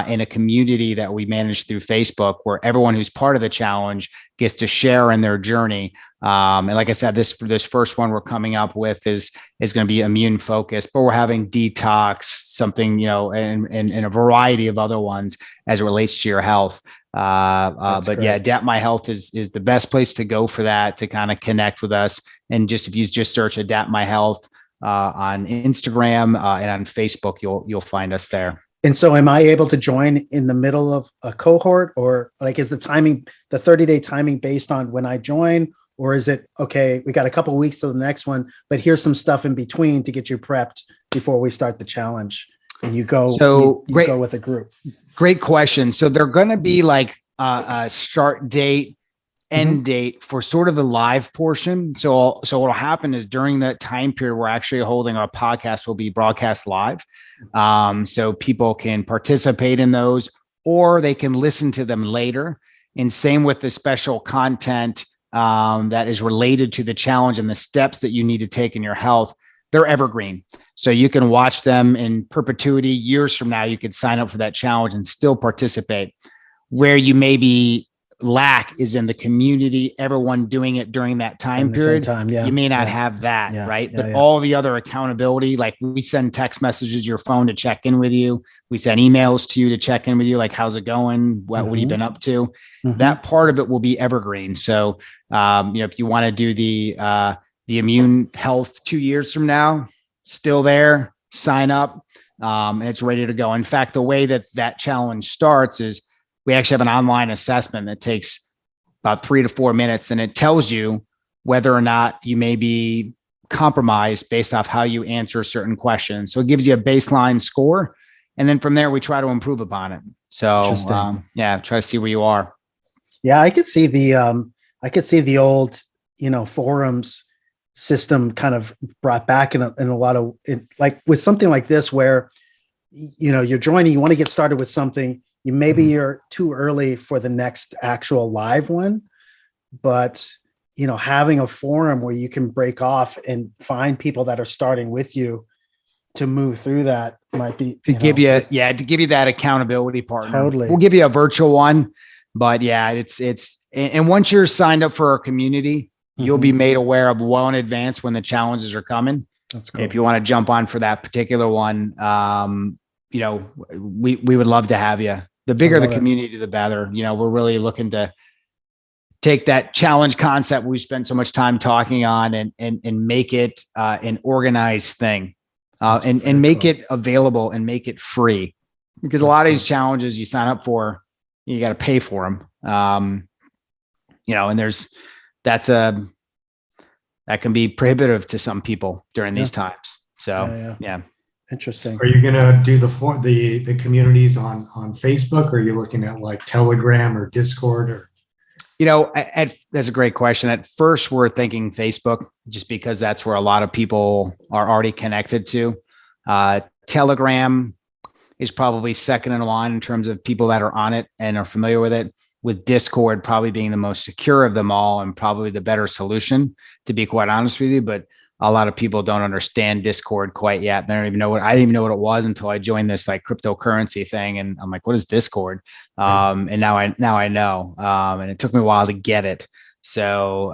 in a community that we manage through Facebook, where everyone who's part of the challenge gets to share in their journey. And like I said, this first one we're coming up with is going to be immune focused, but we're having detox, something, and a variety of other ones as it relates to your health. But great. Yeah, Adapt My Health is the best place to go for that, to kind of connect with us. And if you just search Adapt My Health on Instagram and on Facebook, you'll find us there. And so am I able to join in the middle of a cohort, or like, is the 30-day timing based on when I join, or is it, okay, we got a couple of weeks to the next one, but here's some stuff in between to get you prepped before we start the challenge, and you go, you go with a group? Great question. So they're going to be like a start date, end date for sort of the live portion. So what'll happen is during that time period, we're actually holding our podcast will be broadcast live. So people can participate in those, or they can listen to them later. And same with the special content that is related to the challenge and the steps that you need to take in your health. They're evergreen. So you can watch them in perpetuity. Years from now, you could sign up for that challenge and still participate. Where you maybe lack is in the community, everyone doing it during that time period. You may not have that, right? But all the other accountability, like we send text messages to your phone to check in with you. We send emails to you to check in with you, like, how's it going? What have you been up to? That part of it will be evergreen. So, if you want to do the immune health 2 years from now, still there, sign up, and it's ready to go. In fact, the way that challenge starts is we actually have an online assessment that takes about 3 to 4 minutes, and it tells you whether or not you may be compromised based off how you answer certain questions. So it gives you a baseline score. And then from there, we try to improve upon it. So try to see where you are. Yeah, I could see the old, forums system kind of brought back in a lot of like with something like this where you're joining, you want to get started with something, maybe you're too early for the next actual live one, but having a forum where you can break off and find people that are starting with you to move through that might be to give you that accountability partner. Totally. We'll give you a virtual one, but yeah, and once you're signed up for our community, you'll be made aware of well in advance when the challenges are coming. That's cool. If you want to jump on for that particular one, we would love to have you. The bigger the community, the better. We're really looking to take that challenge concept we spent so much time talking on and make it an organized thing, and make it available and make it free, because a lot of these challenges you sign up for, you got to pay for them. And that can be prohibitive to some people during these times. So yeah. Interesting. Are you going to do the communities on Facebook, or are you looking at like Telegram or Discord or? That's a great question. At first, we're thinking Facebook, just because that's where a lot of people are already connected to. Telegram is probably second in line in terms of people that are on it and are familiar with it, with Discord probably being the most secure of them all and probably the better solution, to be quite honest with you. But a lot of people don't understand Discord quite yet. I didn't even know what it was until I joined this like cryptocurrency thing. And I'm like, what is Discord? And now I know. And it took me a while to get it. So,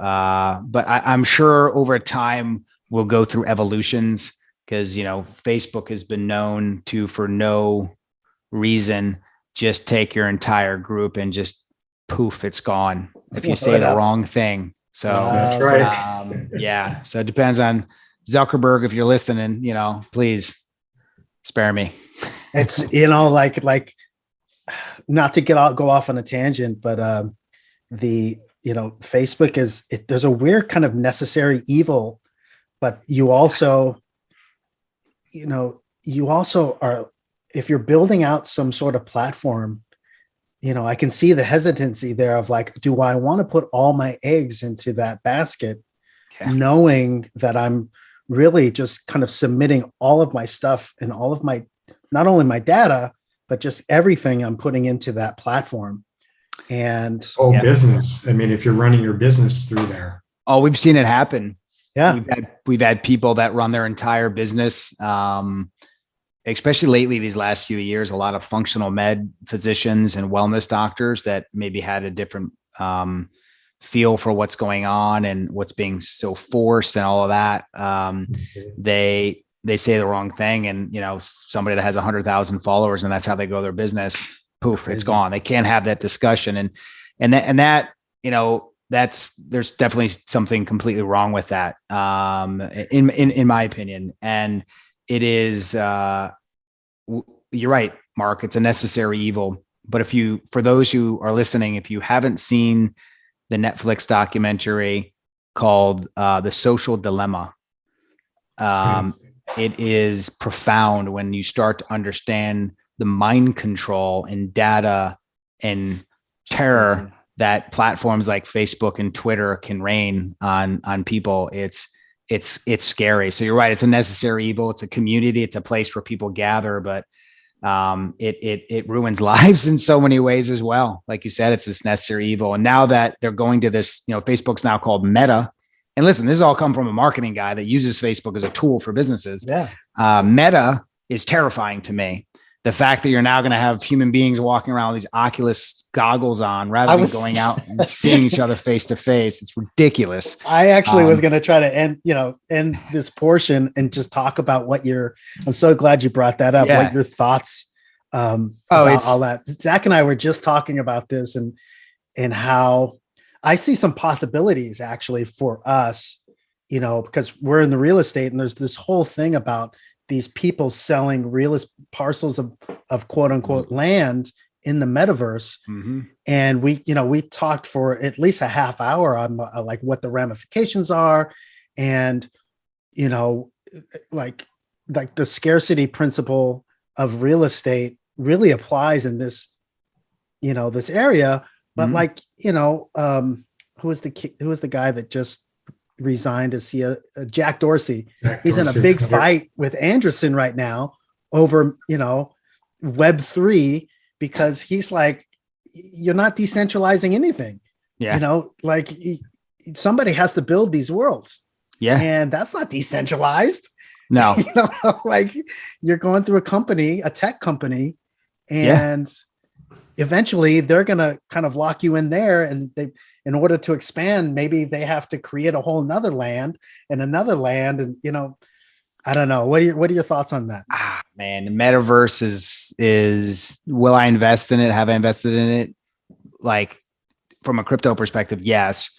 but I'm sure over time we'll go through evolutions, because, Facebook has been known to, for no reason, just take your entire group and just poof, it's gone if you say the wrong thing. So that's right. Yeah. So it depends on Zuckerberg. If you're listening, please spare me. It's, like not to go off on a tangent, but Facebook there's a weird kind of necessary evil, but you also are, if you're building out some sort of platform, I can see the hesitancy there of like, do I want to put all my eggs into that basket, knowing that I'm really just kind of submitting all of my stuff and all of my, not only my data, but just everything I'm putting into that platform. And business. I mean, if you're running your business through there. Oh, we've seen it happen. Yeah. We've had people that run their entire business, especially lately, these last few years, a lot of functional med physicians and wellness doctors that maybe had a different feel for what's going on and what's being so forced and all of that. They say the wrong thing, and somebody that has 100,000 followers and that's how they grow their business, poof, it's gone. They can't have that discussion, and that there's definitely something completely wrong with that, in my opinion. And it is, you're right, Mark, it's a necessary evil. But for those who are listening, if you haven't seen the Netflix documentary called The Social Dilemma, it is profound when you start to understand the mind control and data and terror that platforms like Facebook and Twitter can rain on people. It's scary. So you're right. It's a necessary evil. It's a community. It's a place where people gather, but it ruins lives in so many ways as well. Like you said, it's this necessary evil. And now that they're going to this, Facebook's now called Meta. And listen, this has all come from a marketing guy that uses Facebook as a tool for businesses. Yeah. Meta is terrifying to me. The fact that you're now going to have human beings walking around with these Oculus goggles on rather than going out and seeing each other face to face. It's ridiculous. I actually was going to try to end this portion and just talk about I'm so glad you brought that up. Yeah. What your thoughts about all that. Zach and I were just talking about this and how I see some possibilities actually for us, because we're in the real estate and there's this whole thing about these people selling parcels of quote unquote land in the metaverse. Mm-hmm. And we talked for at least a half hour on like what the ramifications are. And, like the scarcity principle of real estate really applies in this, this area, But like, who was the guy that just resigned as CEO? Jack Dorsey. He's in a big fight with Anderson right now over, Web3, because he's like, you're not decentralizing anything. Yeah. Somebody has to build these worlds. Yeah. And that's not decentralized. No. Like you're going through a tech company, and eventually they're going to kind of lock you in there, and in order to expand, maybe they have to create a whole nother land and another land. And, I don't know. What are your thoughts on that? Man, the metaverse is, will I invest in it? Have I invested in it? Like from a crypto perspective, yes.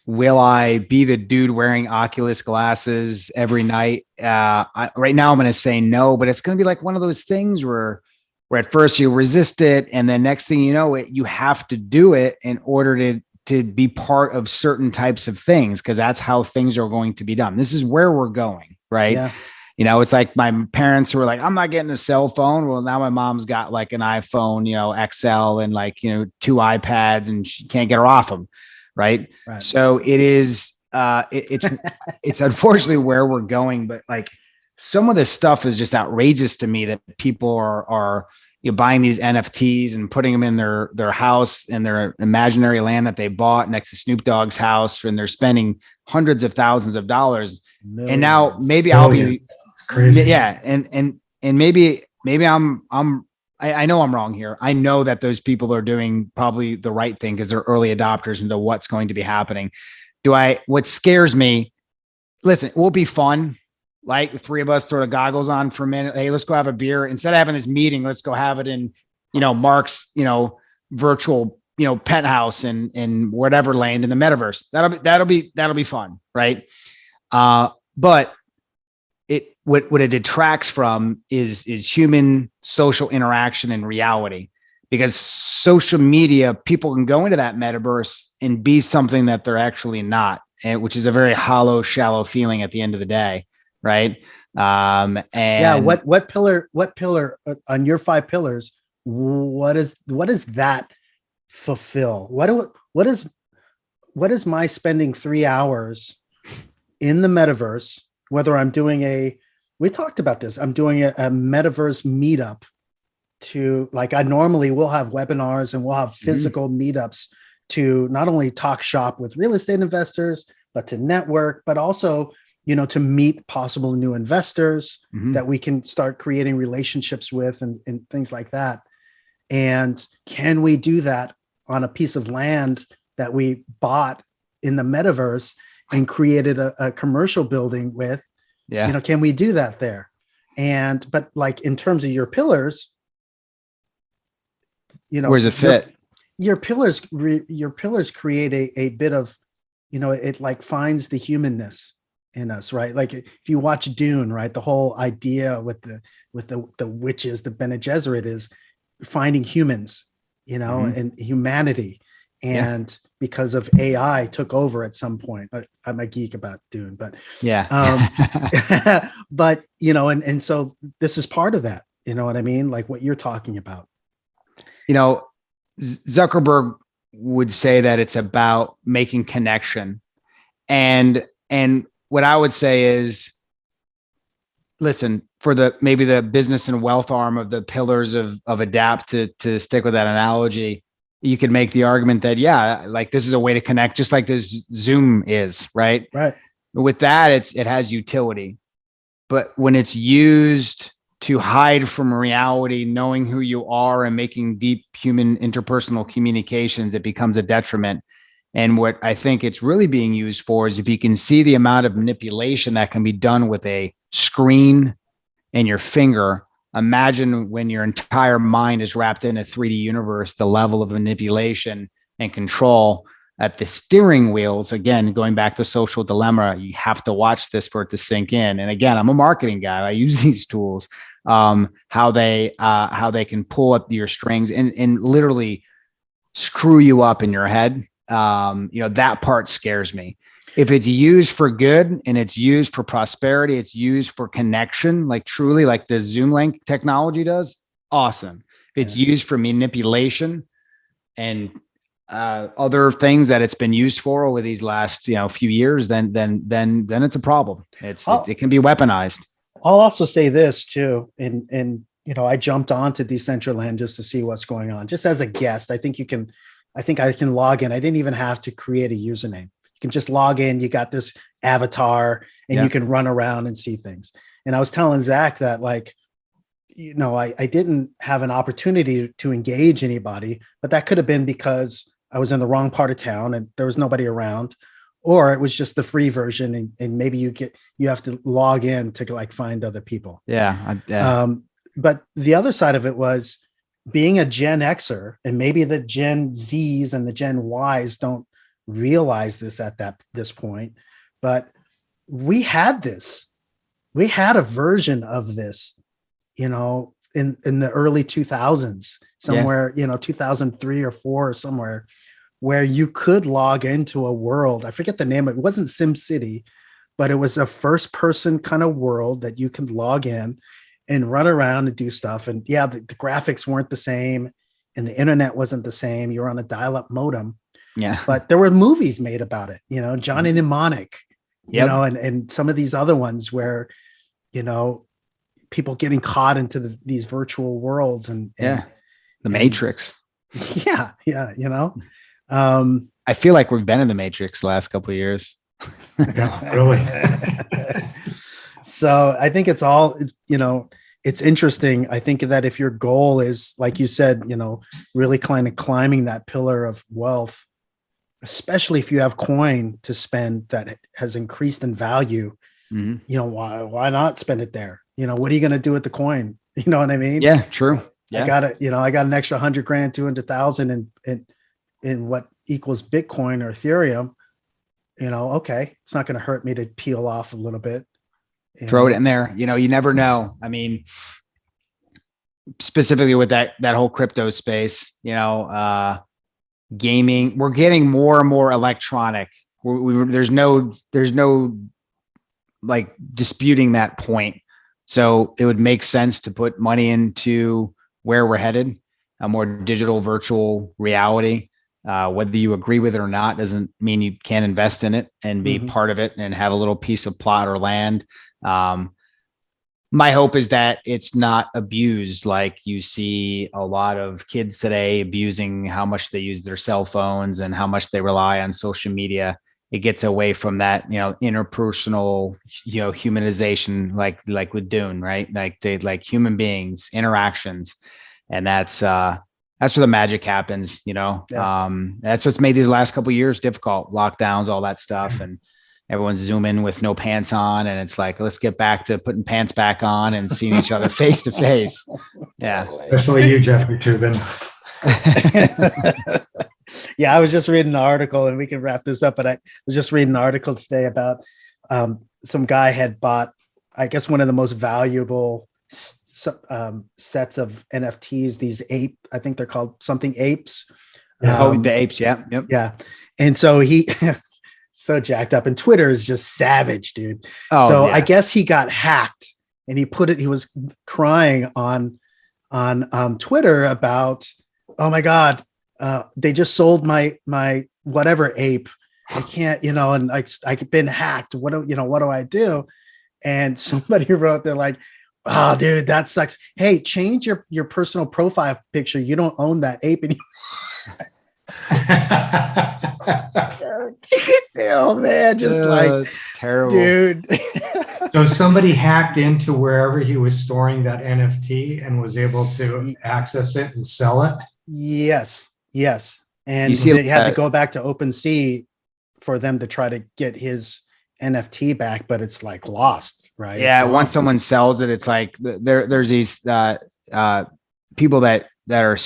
Will I be the dude wearing Oculus glasses every night? Right now I'm going to say no, but it's going to be like one of those things where at first you resist it, and then next thing you know, you have to do it in order to be part of certain types of things, because that's how things are going to be done. This is where we're going, right? Yeah. It's like my parents who were like, I'm not getting a cell phone. Well, now my mom's got like an iPhone, XL, and like, 2 iPads, and she can't get her off them. Right. So it is, it's unfortunately where we're going, but like some of this stuff is just outrageous to me, that people are buying these NFTs and putting them in their house and their imaginary land that they bought next to Snoop Dogg's house, and they're spending hundreds of thousands of dollars. Millions. And now maybe I'll be it's crazy. Yeah. And maybe I know I'm wrong here. I know that those people are doing probably the right thing because they're early adopters into what's going to be happening. What scares me, listen, it will be fun. Like the three of us throw the goggles on for a minute. Hey, let's go have a beer. Instead of having this meeting, let's go have it in, Mark's, virtual, penthouse in whatever land in the metaverse. That'll be fun. Right. But what it detracts from is human social interaction and reality, because social media, people can go into that metaverse and be something that they're actually not, which is a very hollow, shallow feeling at the end of the day. Right. And what pillar on your 5 pillars, what does that fulfill? What is my spending 3 hours in the metaverse, whether I'm doing we talked about this, I'm doing a metaverse meetup I normally will have webinars and we'll have physical meetups to not only talk shop with real estate investors, but to network, but also, to meet possible new investors that we can start creating relationships with and things like that. And can we do that on a piece of land that we bought in the metaverse and created a commercial building with? Yeah. Can we do that there? But like in terms of your pillars, where's it fit? Your pillars create a bit of, it like finds the humanness in us, right? Like if you watch Dune, right, the whole idea with the witches, the Bene Gesserit, is finding humans, and humanity. And because of AI took over at some point, I'm a geek about Dune, but but and so this is part of that, you know what I mean? Like what you're talking about. Zuckerberg would say that it's about making connection. And what I would say is, listen, for maybe the business and wealth arm of the pillars of Adapt, to stick with that analogy, you could make the argument that, like this is a way to connect, just like this Zoom is, right? Right. With that, it has utility, but when it's used to hide from reality, knowing who you are and making deep human interpersonal communications, it becomes a detriment. And what I think it's really being used for is, if you can see the amount of manipulation that can be done with a screen and your finger, imagine when your entire mind is wrapped in a 3D universe, the level of manipulation and control at the steering wheels. Again, going back to social dilemma, you have to watch this for it to sink in. And again, I'm a marketing guy. I use these tools, how they can pull up your strings and literally screw you up in your head. That part scares me. If it's used for good and it's used for prosperity, it's used for connection, like truly like the Zoom link technology does, awesome. If it's used for manipulation, other things that it's been used for over these last, few years, then it's a problem. It can be weaponized. I'll also say this too. And I jumped onto Decentraland just to see what's going on, just as a guest. I think I can log in. I didn't even have to create a username. You can just log in. You got this avatar and you can run around and see things. And I was telling Zach that I didn't have an opportunity to engage anybody, but that could have been because I was in the wrong part of town and there was nobody around, or it was just the free version. And maybe you have to log in to find other people. Yeah. But the other side of it was being a Gen Xer, and maybe the Gen Zs and the Gen Ys don't realize this at this point, but we had a version of this, in the early 2000s, somewhere, 2003 or 4 or somewhere, where you could log into a world. I forget the name of it. It wasn't Sim City, but it was a first person kind of world that you could log in and run around and do stuff. And the graphics weren't the same and the internet wasn't the same. You were on a dial-up modem. Yeah. But there were movies made about it, Johnny Mnemonic, and some of these other ones where, people getting caught into these virtual worlds and the Matrix. Yeah. I feel like we've been in the Matrix the last couple of years. Yeah, really. So I think it's all, it's interesting. I think that if your goal is, like you said, really kind of climbing that pillar of wealth, especially if you have coin to spend that has increased in value, why not spend it there? What are you going to do with the coin? You know what I mean? Yeah, true. Yeah. I got an extra 100 grand, 200,000 in what equals Bitcoin or Ethereum. Okay, it's not going to hurt me to peel off a little bit. Throw it in there. You never know. I mean, specifically with that whole crypto space, gaming, we're getting more and more electronic. There's no disputing that point. So it would make sense to put money into where we're headed, a more digital virtual reality. Whether you agree with it or not doesn't mean you can't invest in it and be part of it and have a little piece of plot or land. My hope is that it's not abused. Like you see a lot of kids today abusing how much they use their cell phones and how much they rely on social media. It gets away from that, interpersonal, humanization, like with Dune, right? Like human beings, interactions. And that's where the magic happens, That's what's made these last couple of years difficult. Lockdowns, all that stuff. And everyone's zooming with no pants on. And it's like, let's get back to putting pants back on and seeing each other face to face. Yeah. Especially you, Jeffrey Tubin. Yeah, I was just reading an article, and we can wrap this up, but I was just reading an article today about some guy had bought, I guess, one of the most valuable sets of NFTs, these I think they're called something apes. The apes. Yeah. Yep. Yeah. And so he so jacked up, and Twitter is just savage, dude. I guess he got hacked, and he was crying on Twitter about, oh my God, they just sold my whatever ape. I can't, and I've been hacked. What do I do? And somebody wrote, they're like, oh, dude, that sucks. Hey, change your personal profile picture. You don't own that ape anymore. Oh man, just terrible, dude. So somebody hacked into wherever he was storing that NFT and was able to access it and sell it. Yes. And they had to go back to OpenSea for them to try to get his NFT back, but it's lost, right? Yeah. Once someone sells it, it's like there's these people that are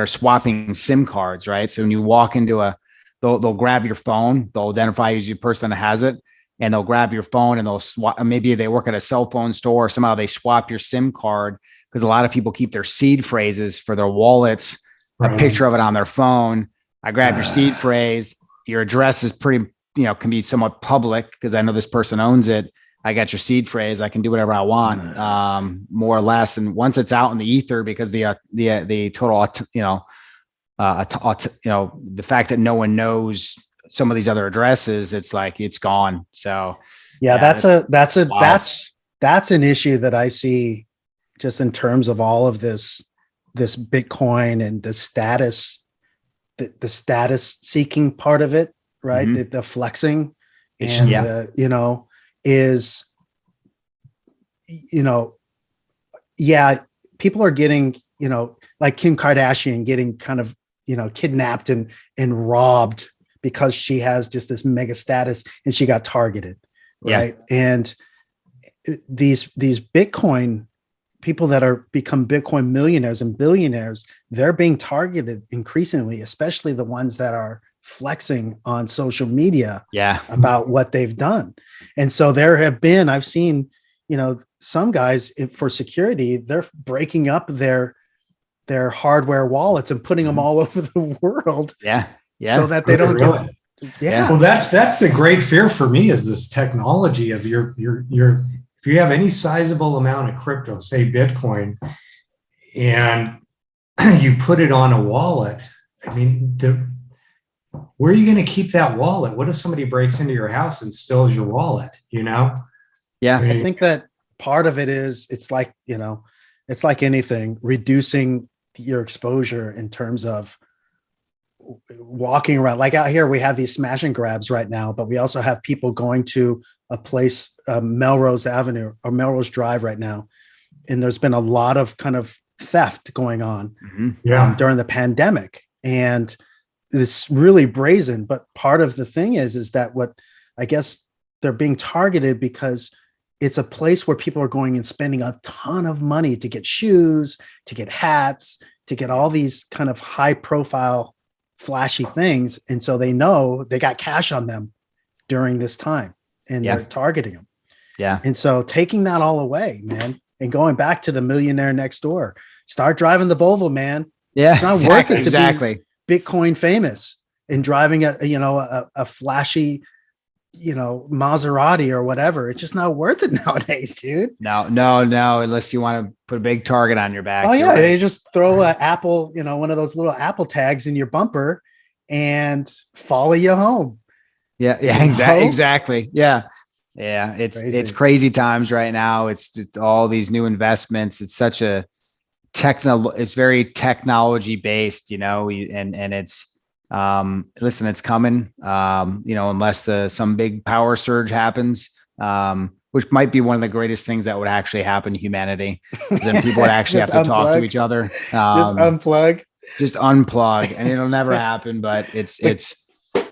swapping SIM cards, right? So when you walk into they'll grab your phone, they'll identify you as your person that has it, and they'll grab your phone and they'll swap. Maybe they work at a cell phone store, or somehow they swap your SIM card, because a lot of people keep their seed phrases for their wallets, a picture of it on their phone. I grab your seed phrase. Your address is pretty, can be somewhat public because I know this person owns it. I got your seed phrase. I can do whatever I want, more or less. And once it's out in the ether, because the total, the fact that no one knows some of these other addresses, it's like, it's gone. So yeah, wow. that's an issue that I see just in terms of all of this Bitcoin and the status seeking part of it, right? Mhm. The flexing and Yeah. the, is, yeah, people are getting, like Kim Kardashian getting kind of, kidnapped and robbed because she has just this mega status and she got targeted. Right. Yeah. And these Bitcoin people that are become Bitcoin millionaires and billionaires, they're being targeted increasingly, especially the ones that are flexing on social media about what they've done. And so there have been, I've seen, some guys for security, they're breaking up their hardware wallets and putting them all over the world. Yeah. So that they don't really. Yeah. Well, that's the great fear for me, is this technology of your if you have any sizable amount of crypto, say Bitcoin, and you put it on a wallet, I mean, where are you going to keep that wallet? What if somebody breaks into your house and steals your wallet? Yeah. I think that part of it is, it's like anything, reducing your exposure in terms of walking around. Like out here, we have these smash and grabs right now, but we also have people going to a place, Melrose Avenue or Melrose Drive right now. And there's been a lot of kind of theft going on during the pandemic. And it's really brazen. But part of the thing is that what I guess they're being targeted because it's a place where people are going and spending a ton of money to get shoes, to get hats, to get all these kind of high profile, flashy things. And so they know they got cash on them during this time and they're targeting them. Yeah. And so taking that all away, man, and going back to the millionaire next door, start driving the Volvo, man. Yeah. It's not worth it to be Bitcoin famous and driving a flashy, Maserati or whatever. It's just not worth it nowadays, dude. No, unless you want to put a big target on your back. Oh yeah. Right. They just throw an Apple, one of those little Apple tags in your bumper and follow you home. Yeah. Exactly. Yeah. It's crazy times right now. It's just all these new investments. It's such a it's very technology based, and it's, listen, it's coming, unless some big power surge happens, which might be one of the greatest things that would actually happen to humanity. Then people would actually have to talk to each other. Just unplug, and it'll never happen, but it's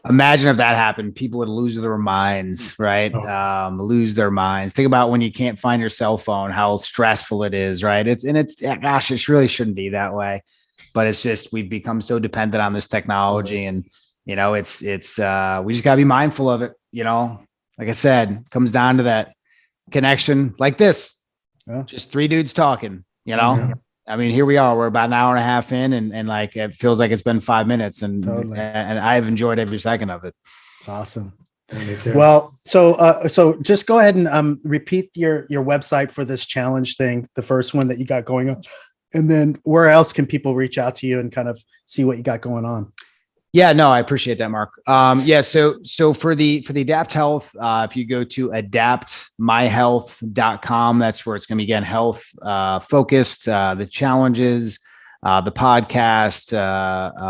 imagine if that happened, people would lose their minds, right? Lose their minds. Think about when you can't find your cell phone, how stressful it is, right? Gosh, it really shouldn't be that way, but it's just, we've become so dependent on this technology, and we just gotta be mindful of it. Like I said, it comes down to that connection like this, just three dudes talking, I mean, here we are, we're about an hour and a half in, and like, it feels like it's been 5 minutes, and I've enjoyed every second of it. It's awesome. Me too. Well, so just go ahead and repeat your website for this challenge thing, the first one that you got going on, and then where else can people reach out to you and kind of see what you got going on? Yeah, no, I appreciate that, Mark. So for the Adapt Health, if you go to adaptmyhealth.com, that's where it's going to be, again, health focused, the challenges, the podcast.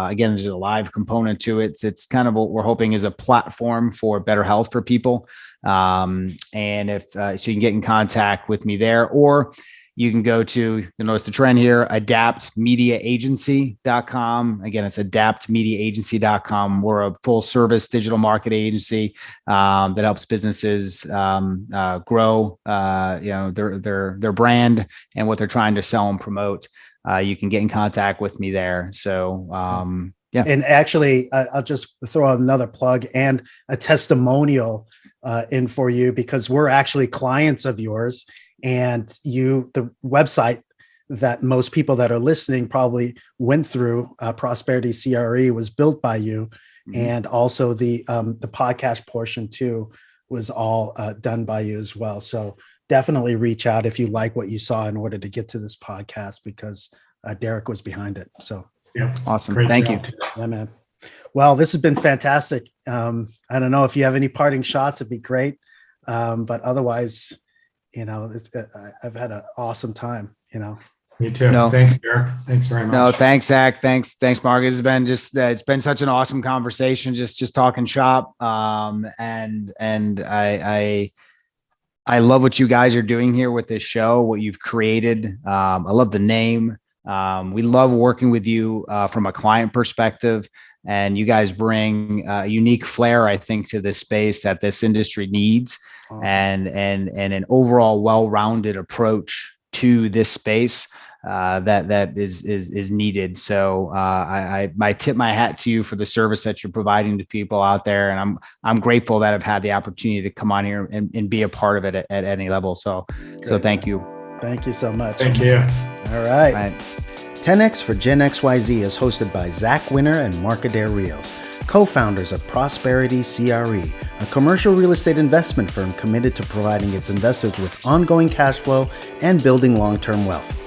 Again, there's a live component to it. It's kind of what we're hoping is a platform for better health for people. And if so, you can get in contact with me there, or you can go to, you'll notice the trend here, adaptmediaagency.com. Again, it's adaptmediaagency.com. We're a full service digital marketing agency that helps businesses grow their brand and what they're trying to sell and promote. You can get in contact with me there. So yeah. And actually, I'll just throw out another plug and a testimonial in for you, because we're actually clients of yours. And the website that most people that are listening probably went through, Prosperity CRE, was built by you. Mm-hmm. And also the podcast portion too was all done by you as well. So definitely reach out if you like what you saw in order to get to this podcast, because Derek was behind it. So Yep. Awesome. Great Thank job. you. Yeah, man. Well, this has been fantastic. I don't know if you have any parting shots, it'd be great. But otherwise, I've had an awesome time, Me too. No. Thanks, Derek. Thanks very much. No, thanks, Zach. Thanks, Mark. It's been it's been such an awesome conversation, just talking shop. And I love what you guys are doing here with this show, what you've created. I love the name. We love working with you from a client perspective, and you guys bring a unique flair, I think, to this space that this industry needs, Awesome. and an overall well-rounded approach to this space that is needed. So I tip my hat to you for the service that you're providing to people out there, and I'm grateful that I've had the opportunity to come on here and be a part of it at any level. So thank you. Thank you so much. Thank you. All right. All right. 10X for Gen XYZ is hosted by Zach Winter and Mark Adair Rios, co-founders of Prosperity CRE, a commercial real estate investment firm committed to providing its investors with ongoing cash flow and building long-term wealth.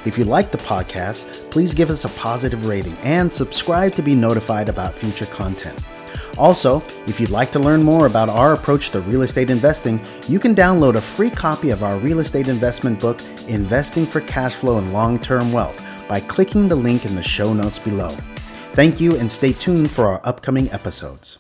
If you like the podcast, please give us a positive rating and subscribe to be notified about future content. Also, if you'd like to learn more about our approach to real estate investing, you can download a free copy of our real estate investment book, Investing for Cash Flow and Long-Term Wealth, by clicking the link in the show notes below. Thank you, and stay tuned for our upcoming episodes.